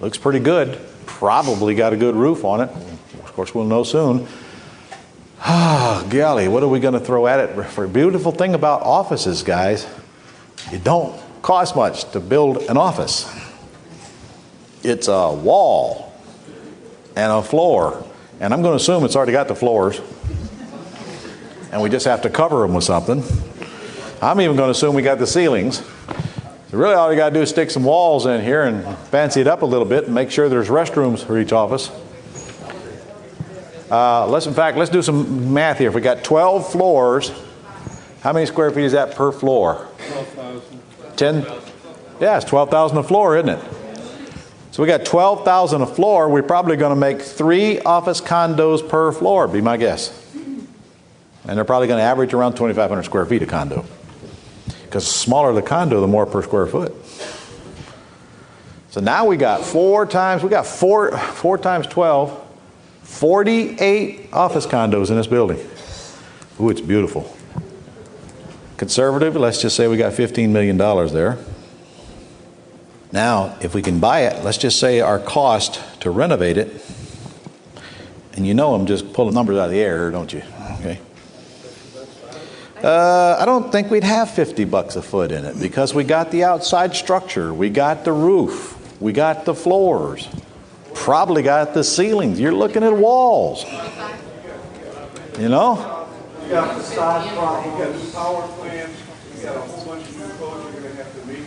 Looks pretty good. Probably got a good roof on it. Of course, we'll know soon. Ah, golly, what are we going to throw at it? For a beautiful thing about offices, guys, it don't cost much to build an office. It's a wall and a floor. And I'm going to assume it's already got the floors. And we just have to cover them with something. I'm even going to assume we got the ceilings. So really all you got to do is stick some walls in here and fancy it up a little bit and make sure there's restrooms for each office. Let's do some math here. If we got 12 floors, how many square feet is that per floor? 12,000. 10? Yeah, it's 12,000 a floor, isn't it? So we got 12,000 a floor. We're probably going to make 3 office condos per floor, be my guess. And they're probably going to average around 2,500 square feet a condo. Because the smaller the condo, the more per square foot. So now we got 4 times 12, 48 office condos in this building. Ooh, it's beautiful. Conservative, let's just say we got $15 million there. Now, if we can buy it, let's just say our cost to renovate it, and you know I'm just pulling numbers out of the air, don't you? Okay. I don't think we'd have $50 a foot in it because we got the outside structure, we got the roof, we got the floors, probably got the ceilings. You're looking at walls. You know? You got the side front, you got the power plants, you got a whole bunch of new codes you're gonna have to meet.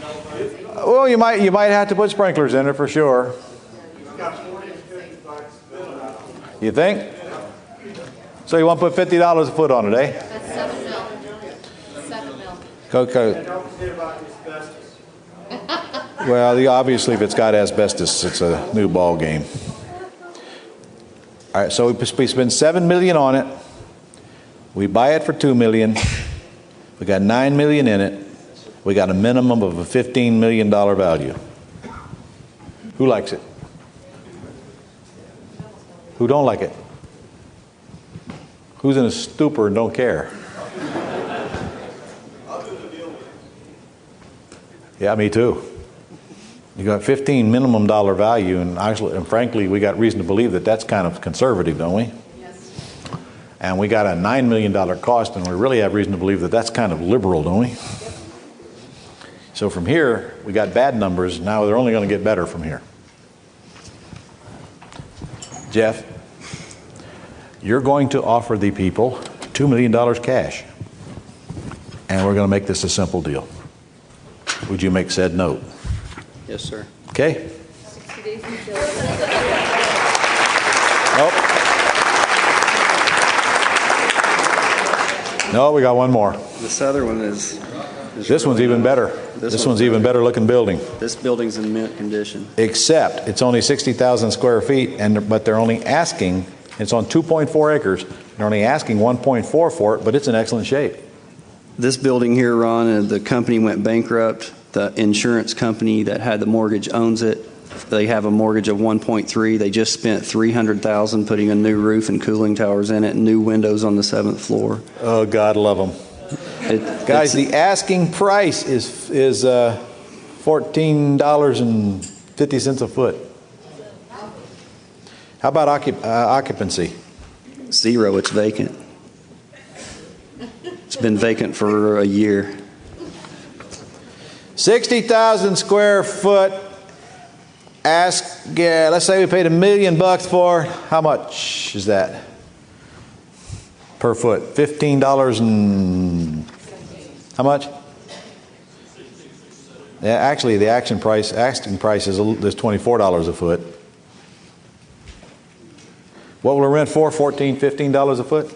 Well, you might have to put sprinklers in it for sure. It's got 40 to 50 bucks built out. You think? So you want to put $50 a foot on it, eh? That's 7 mil. 7 mil. Okay. Don't forget about asbestos. Well, obviously, if it's got asbestos, it's a new ball game. All right, so we spend $7 million on it. We buy it for $2 million. We got $9 million in it. We got a minimum of a $15 million value. Who likes it? Who don't like it? Who's in a stupor and don't care? Yeah, me too. You got 15 minimum dollar value, and frankly, we got reason to believe that that's kind of conservative, don't we? Yes. And we got a $9 million cost, and we really have reason to believe that that's kind of liberal, don't we? So from here, we got bad numbers. Now they're only going to get better from here. Jeff, you're going to offer the people $2 million cash, and we're going to make this a simple deal. Would you make said note? Yes, sir. Okay? 60 days until. Nope. No, we got one more. This other one is This one's even better. This one's even better looking building. This building's in mint condition. Except it's only 60,000 square feet, but they're only asking, it's on 2.4 acres, they're only asking 1.4 for it, but it's in excellent shape. This building here, Ron, the company went bankrupt. The insurance company that had the mortgage owns it. They have a mortgage of 1.3. They just spent $300,000 putting a new roof and cooling towers in it, and new windows on the 7th floor. Oh, God love them. Guys, the asking price is $14.50 a foot. How about occupancy? 0, it's vacant. It's been vacant for a year. 60,000 square foot. Ask, yeah, let's say we paid $1 million for, how much is that? Per foot, $15 and, how much? Yeah, actually the asking price is $24 a foot. What will it rent for, $14, $15 a foot?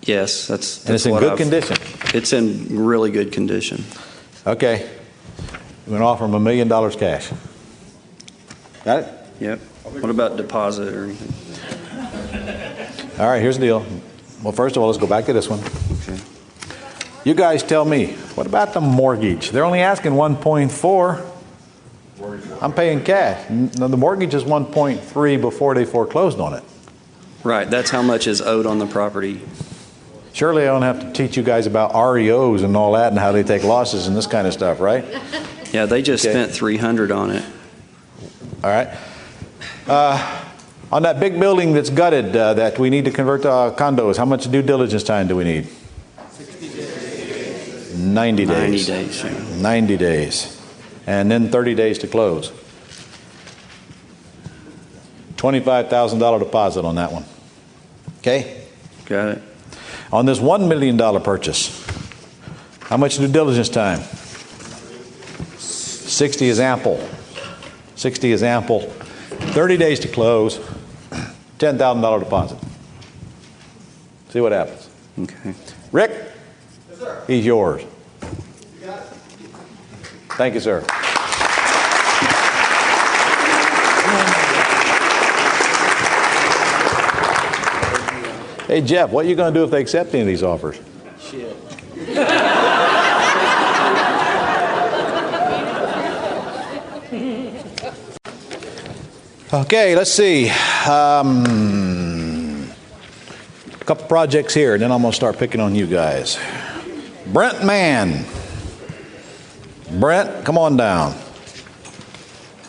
Yes, that's And it's in what good I've- condition. It's in really good condition. Okay. We're going to offer them $1 million cash. Got it? Yep. What about deposit or anything? All right, here's the deal. Well, first of all, let's go back to this one. Okay. You guys tell me, what about the mortgage? They're only asking 1.4. I'm paying cash. No, the mortgage is 1.3 before they foreclosed on it. Right, that's how much is owed on the property. Surely I don't have to teach you guys about REOs and all that and how they take losses and this kind of stuff, right? Yeah, they just Okay. spent $300 on it. All right. On that big building that's gutted that we need to convert to condos, how much due diligence time do we need? 90 days. 90 days, yeah. 90 days. And then 30 days to close. $25,000 deposit on that one. Okay? Got it. On this $1 million purchase, how much due diligence time? 60 is ample. 60 is ample. 30 days to close, $10,000 deposit. See what happens. Okay. Rick? Yes, sir. He's yours. You got it. Thank you, sir. Hey, Jeff, what are you going to do if they accept any of these offers? Shit. Okay, let's see. A couple projects here, and then I'm going to start picking on you guys. Brent Mann. Brent, come on down.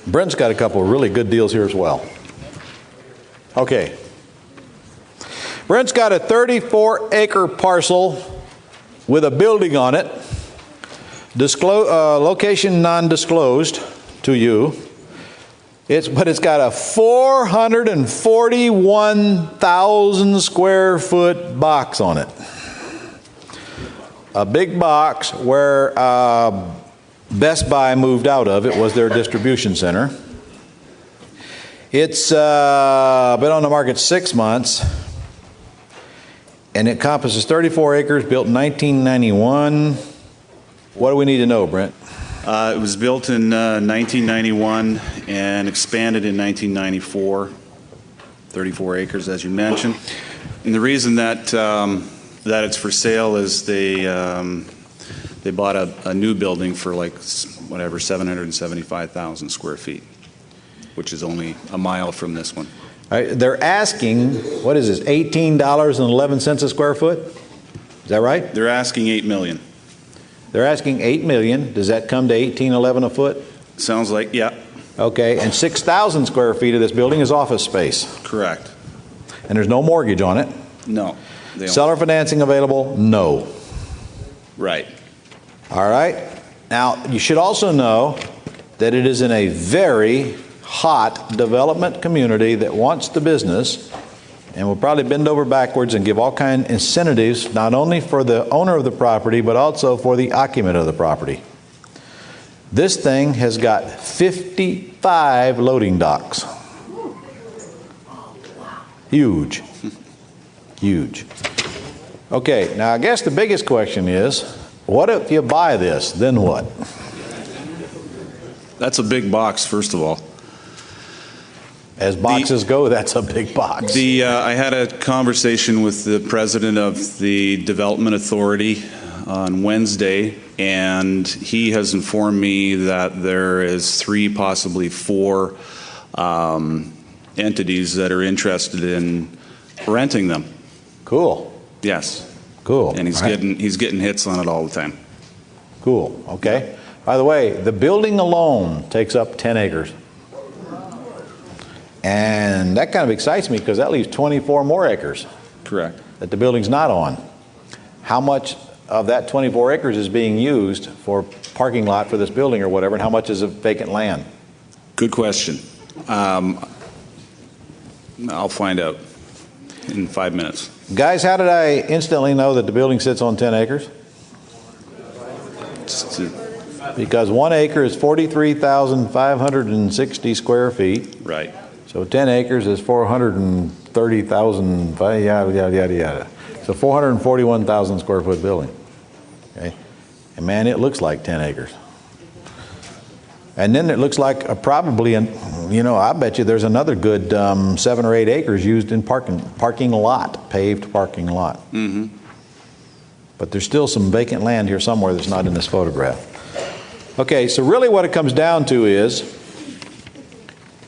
Brent's got a couple of really good deals here as well. Okay. Brent's got a 34-acre parcel with a building on it. Location non-disclosed to you. But it's got a 441,000 square foot box on it. A big box where Best Buy moved out of. It was their distribution center. It's been on the market 6 months. And it encompasses 34 acres, built in 1991. What do we need to know, Brent? It was built in 1991 and expanded in 1994. 34 acres, as you mentioned. And the reason that that it's for sale is they bought a new building for like whatever 775,000 square feet, which is only a mile from this one. All right, they're asking, what is this, $18.11 a square foot? Is that right? They're asking $8 million. They're asking $8 million. Does that come to $18.11 a foot? Sounds like, yeah, Okay, and 6,000 square feet of this building is office space. correct. And there's no mortgage on it. No. They don't- Seller financing available? No. Right. All right. Now, you should also know that it is in a very hot development community that wants the business and will probably bend over backwards and give all kind of incentives, not only for the owner of the property, but also for the occupant of the property. This thing has got 55 loading docks. Huge. Huge. Okay, now I guess the biggest question is, what if you buy this, then what? That's a big box, first of all. As boxes go, that's a big box. I had a conversation with the president of the Development Authority on Wednesday, and he has informed me that there is 3, possibly 4 entities that are interested in renting them. Cool. Yes, Cool. and he's All right. getting hits on it all the time. Cool. Okay. By the way, the building alone takes up 10 acres. And that kind of excites me because that leaves 24 more acres Correct. that the building's not on. how much of that 24 acres is being used for parking lot for this building or whatever, and how much is vacant land? Good question. I'll find out in 5 minutes. Guys, how did I instantly know that the building sits on 10 acres? Because 1 acre is 43,560 square feet. Right. So 10 acres is 430,000, yada, yada, yada, yada. So 441,000 square foot building. Okay? And man, it looks like 10 acres. And then it looks like probably, I bet you there's another good 7 or 8 acres used in parking lot, paved parking lot. Mm-hmm. But there's still some vacant land here somewhere that's not in this photograph. Okay, so really what it comes down to is,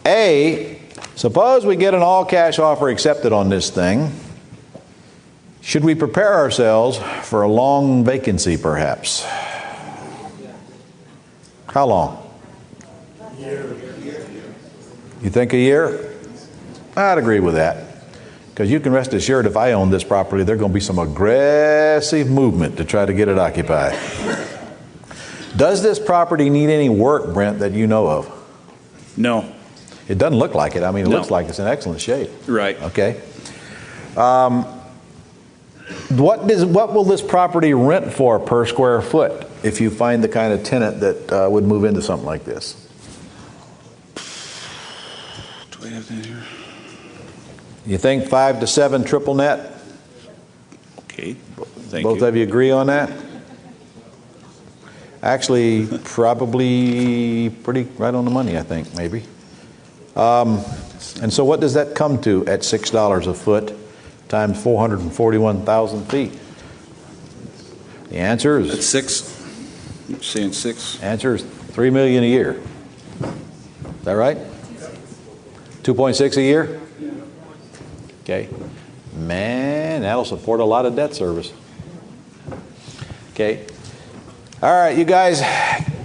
A, suppose we get an all-cash offer accepted on this thing. Should we prepare ourselves for a long vacancy, perhaps? How long? You think a year? I'd agree with that. Because you can rest assured if I own this property, there's going to be some aggressive movement to try to get it occupied. Does this property need any work, Brent, that you know of? No. It doesn't look like it. I mean, it No. looks like it's in excellent shape. Right. Okay. What will this property rent for per square foot if you find the kind of tenant that would move into something like this? Do I have that here? You think 5 to 7 triple net? Okay. Thank Both you. of you agree on that? Actually, probably pretty right on the money, I think, maybe. And so what does that come to at $6 a foot times 441,000 feet? The answer That's is 6. You're saying 6? $3 million a year. Is that right? 2.6 a year? Okay. Man, that'll support a lot of debt service. Okay. All right, you guys,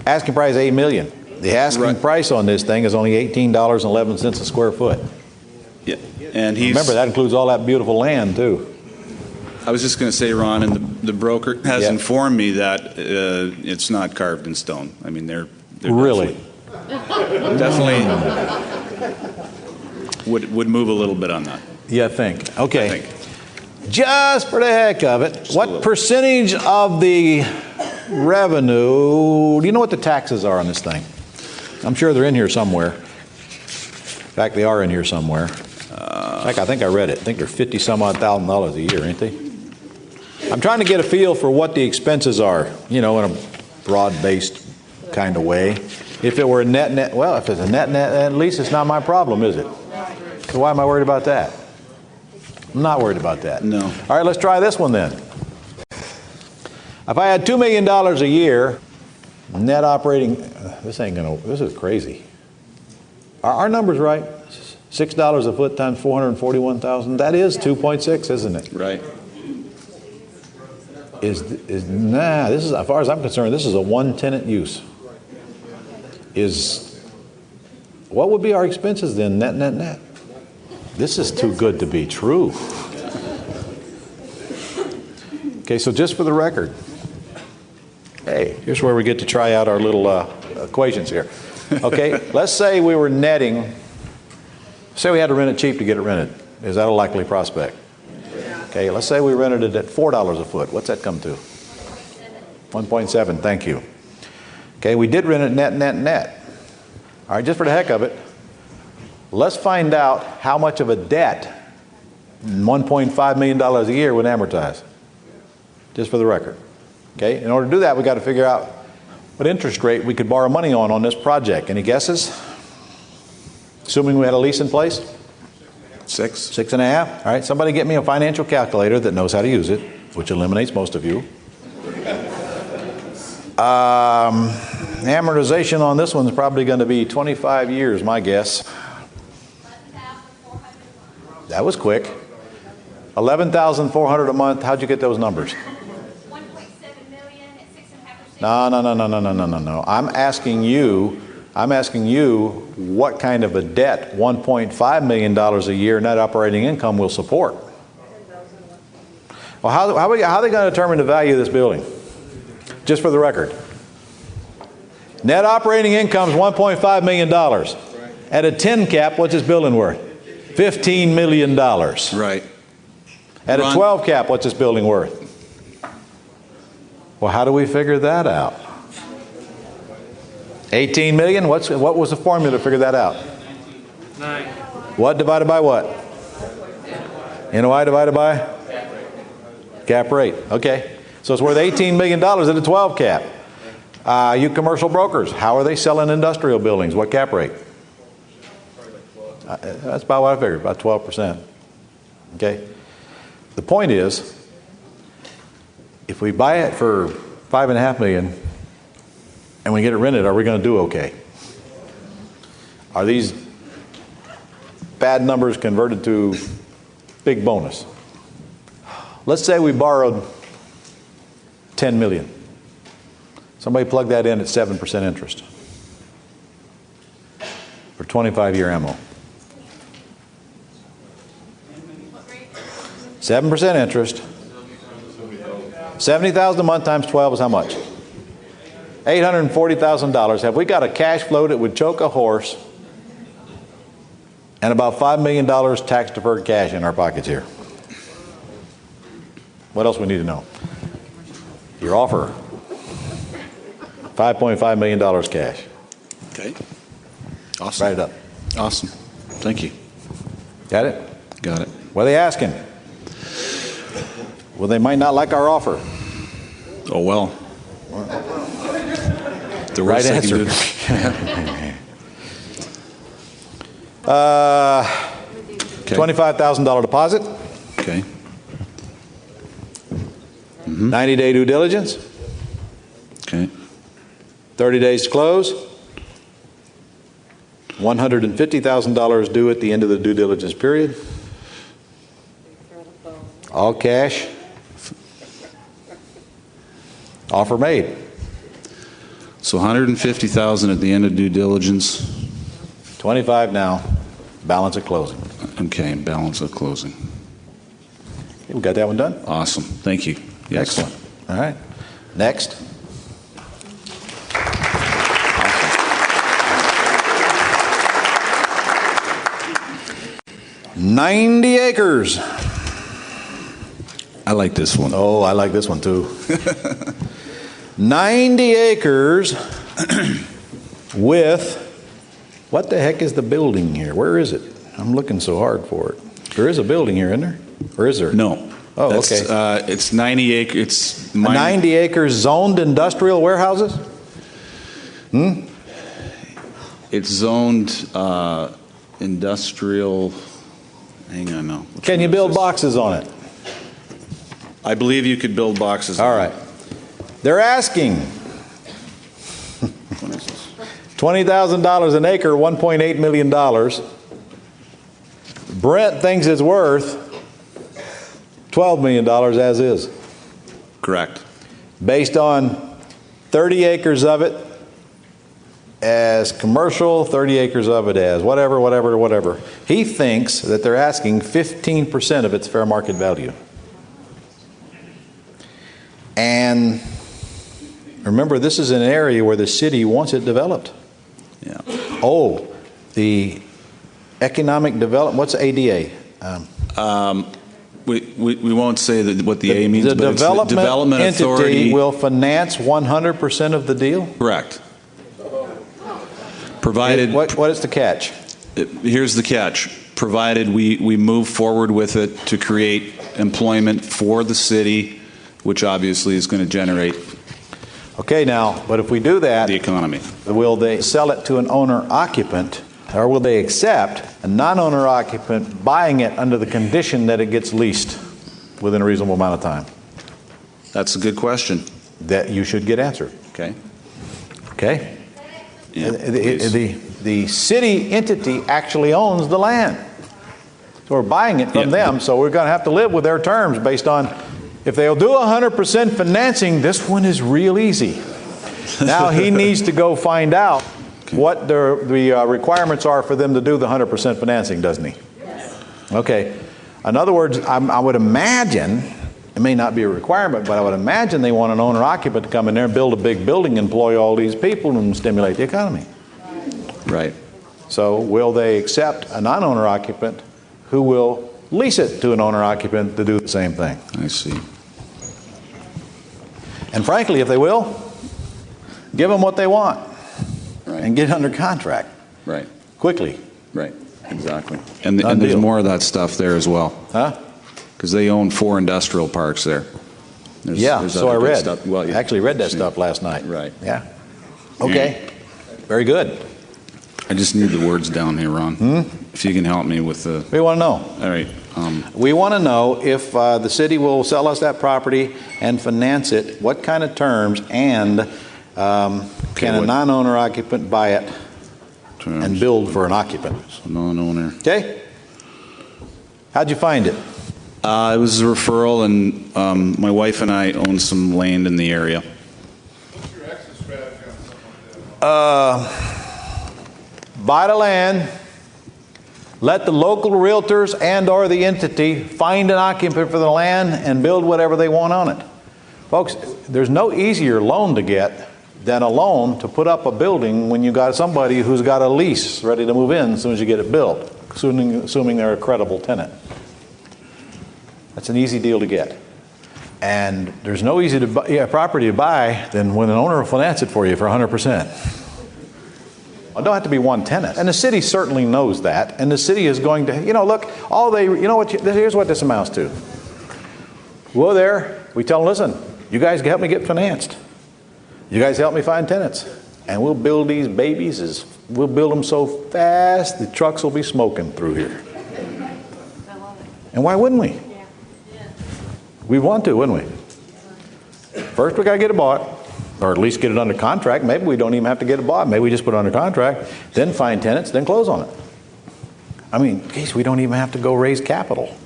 asking price $8 million. The asking Right. price on this thing is only $18.11 a square foot. Yeah. And he's. Remember, that includes all that beautiful land, too. I was just going to say, Ron, and the broker has Yeah. informed me that it's not carved in stone. I mean, they're Really? definitely would move a little bit on that. You think? Okay. I think. Just for the heck of it, a what little. percentage of the revenue, do you know what the taxes are on this thing? I'm sure they're in here somewhere. In fact, they are in here somewhere. In fact, I think I read it. I think they're $50-some-odd thousand a year, ain't they? I'm trying to get a feel for what the expenses are, in a broad-based kind of way. If it were a net, well, if it's a net, at least it's not my problem, is it? So why am I worried about that? I'm not worried about that. No. All right, let's try this one then. If I had $2 million a year, net operating, this is crazy. Are our numbers right? $6 a foot times 441,000, that is 2.6, isn't it? Right. This is, as far as I'm concerned, this is a one-tenant use. What would be our expenses then, net? This is too good to be true. Okay, so just for the record, hey, here's where we get to try out our little equations here. Okay, let's say we were netting, say we had to rent it cheap to get it rented. Is that a likely prospect? Okay, let's say we rented it at $4 a foot. What's that come to? 1.7, thank you. Okay, we did rent it net. All right, just for the heck of it, let's find out how much of a debt $1.5 million a year would amortize. Just for the record. Okay, in order to do that, we got to figure out what interest rate we could borrow money on this project. Any guesses? Assuming we had a lease in place? 6. 6.5. All right, somebody get me a financial calculator that knows how to use it, which eliminates most of you. Amortization on this one's probably going to be 25 years, my guess. That was quick. $11,400 a month. How'd you get those numbers? 1.7 million at 6.5%. No. I'm asking you what kind of a debt $1.5 million a year net operating income will support. Well, how are they going to determine the value of this building? Just for the record. Net operating income is $1.5 million. At a 10 cap, what's this building worth? $15 million. Right. At a Ron? 12 cap, what's this building worth? Well, how do we figure that out? 18 million? What was the formula to figure that out? 9. What divided by what? NOI divided by? Cap rate. Okay. So it's worth $18 million at a 12 cap. You commercial brokers, how are they selling industrial buildings? What cap rate? That's about what I figured, about 12%. Okay. The point is, if we buy it for $5.5 million and we get it rented, are we going to do okay? Are these bad numbers converted to big bonus? Let's say we borrowed $10 million. Somebody plug that in at 7% interest for 25-year ammo. 7% interest. $70,000 a month times 12 is how much? $840,000. Have we got a cash flow that would choke a horse and about $5 million tax deferred cash in our pockets here? What else we need to know? Your offer. $5.5 million cash. Okay. Awesome. Write it up. Awesome. Thank you. Got it? Got it. What are they asking? Well, they might not like our offer. Oh, well. The Right worst they answer. can do. $25,000 deposit. Okay. 90-day due diligence. Okay. 30 days to close. $150,000 due at the end of the due diligence period. All cash. Offer made. So 150,000 at the end of due diligence. 25 now. Balance at closing. Okay, balance of closing. We got that one done? Awesome. Thank you. Yes. Excellent. All right. Next. 90 acres. I like this one. Oh, I like this one too. 90 acres with, what the heck is the building here? Where is it? I'm looking so hard for it. There is a building here, isn't there? Or is there? No. Oh, That's, okay. It's 90 acres. It's 90 acres zoned industrial warehouses? It's zoned industrial. Hang on now. Which Can you one is build this? boxes on it? I believe you could build boxes. All right. They're asking What is this? $20,000 an acre, $1.8 million. Brent thinks it's worth $12 million as is, Correct. based on 30 acres of it as commercial, 30 acres of it as whatever. He thinks that they're asking 15% of its fair market value. And remember, this is an area where the city wants it developed. Yeah. Oh, the economic development, what's ADA? We won't say that what the A means, The but it's the development entity authority. will finance 100% of the deal? Correct. Provided. What is the catch? Here's the catch. Provided we move forward with it to create employment for the city, which obviously is going to generate Okay, now, but if we do that, the economy. will they sell it to an owner-occupant, or will they accept a non-owner occupant buying it under the condition that it gets leased within a reasonable amount of time? That's a good question. That you should get answered. Okay. Okay? Yeah, please. The city entity actually owns the land. So we're buying it from them, so we're going to have to live with their terms based on, if they'll do 100% financing, this one is real easy. Now he needs to go find out what the requirements are for them to do the 100% financing, doesn't he? Okay. In other words, I would imagine It may not be a requirement, but I would imagine they want an owner-occupant to come in there and build a big building, employ all these people, and stimulate the economy. Right. So will they accept a non-owner occupant who will lease it to an owner-occupant to do the same thing? I see. And frankly, if they will, give them what they want Right. and get under contract Right. quickly. Right. Exactly. And Done there's deal. more of that stuff there as well, Huh? because they own 4 industrial parks there. Yeah, so I other good read. stuff. Well, I yeah. actually read that See. stuff last night. Right. Yeah. Okay. Very good. I just need the words down here, Ron. If you can help me with the. We want to know. All right. We want to know if the city will sell us that property and finance it, what kind of terms, and can a what- non-owner occupant buy it and terms. build for an occupant? Non-owner. Okay? How'd you find it? It was a referral, and my wife and I own some land in the area. What's your exit strategy on something like that? Buy the land, let the local realtors and or the entity find an occupant for the land and build whatever they want on it. Folks, there's no easier loan to get than a loan to put up a building when you got somebody who's got a lease ready to move in as soon as you get it built, assuming they're a credible tenant. That's an easy deal to get. And there's no easy property to buy than when an owner will finance it for you for 100%. It don't have to be one tenant. And the city certainly knows that. And the city is going to, look, here's what this amounts to. We're there, we tell them, listen, you guys help me get financed. You guys help me find tenants. And we'll build these babies, we'll build them so fast, the trucks will be smoking through here. I love it. And why wouldn't we? Yeah. We want to, wouldn't we? First, we got to get it bought, or at least get it under contract. Maybe we don't even have to get it bought. Maybe we just put it under contract, then find tenants, then close on it. I mean, geez, we don't even have to go raise capital.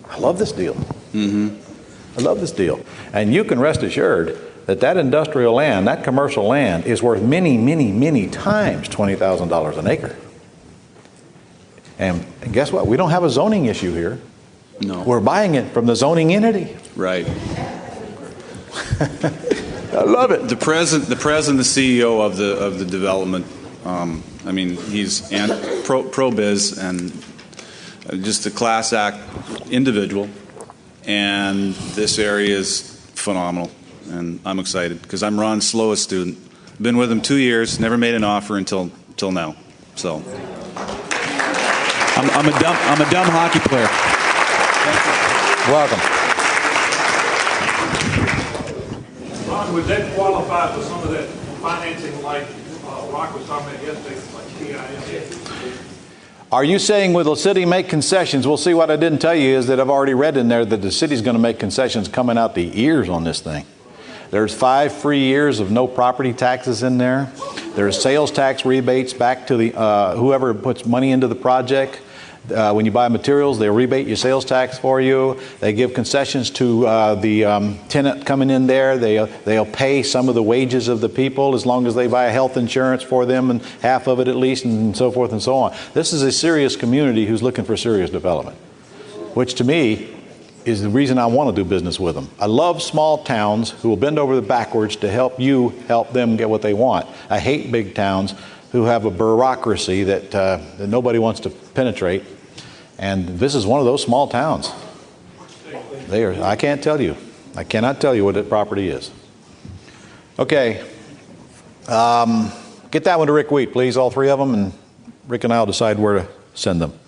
I love this deal. I love this deal. And you can rest assured that industrial land, that commercial land, is worth many, many, many times $20,000 an acre. And guess what? We don't have a zoning issue here. No. We're buying it from the zoning entity. Right. I love it. The president, the CEO of the development. I mean, he's pro biz and just a class act individual. And this area is phenomenal, and I'm excited because I'm Ron's slowest student. Been with him 2 years, never made an offer until now. So I'm a dumb hockey player. Welcome. Ron, would that qualify for some of that financing like Rock was talking about yesterday, like TIS? Are you saying will the city make concessions? Well, see, what I didn't tell you is that I've already read in there that the city's going to make concessions coming out the ears on this thing. There's 5 free years of no property taxes in there. There's sales tax rebates back to the whoever puts money into the project. When you buy materials, they rebate your sales tax for you. They give concessions to the tenant coming in there. They'll pay some of the wages of the people as long as they buy health insurance for them, and half of it at least, and so forth and so on. This is a serious community who's looking for serious development, which to me is the reason I want to do business with them. I love small towns who will bend over backwards to help them get what they want. I hate big towns who have a bureaucracy that nobody wants to penetrate. And this is one of those small towns. I can't tell you. I cannot tell you what that property is. Okay. Get that one to Rick Wheat, please, all 3 of them, and Rick and I will decide where to send them.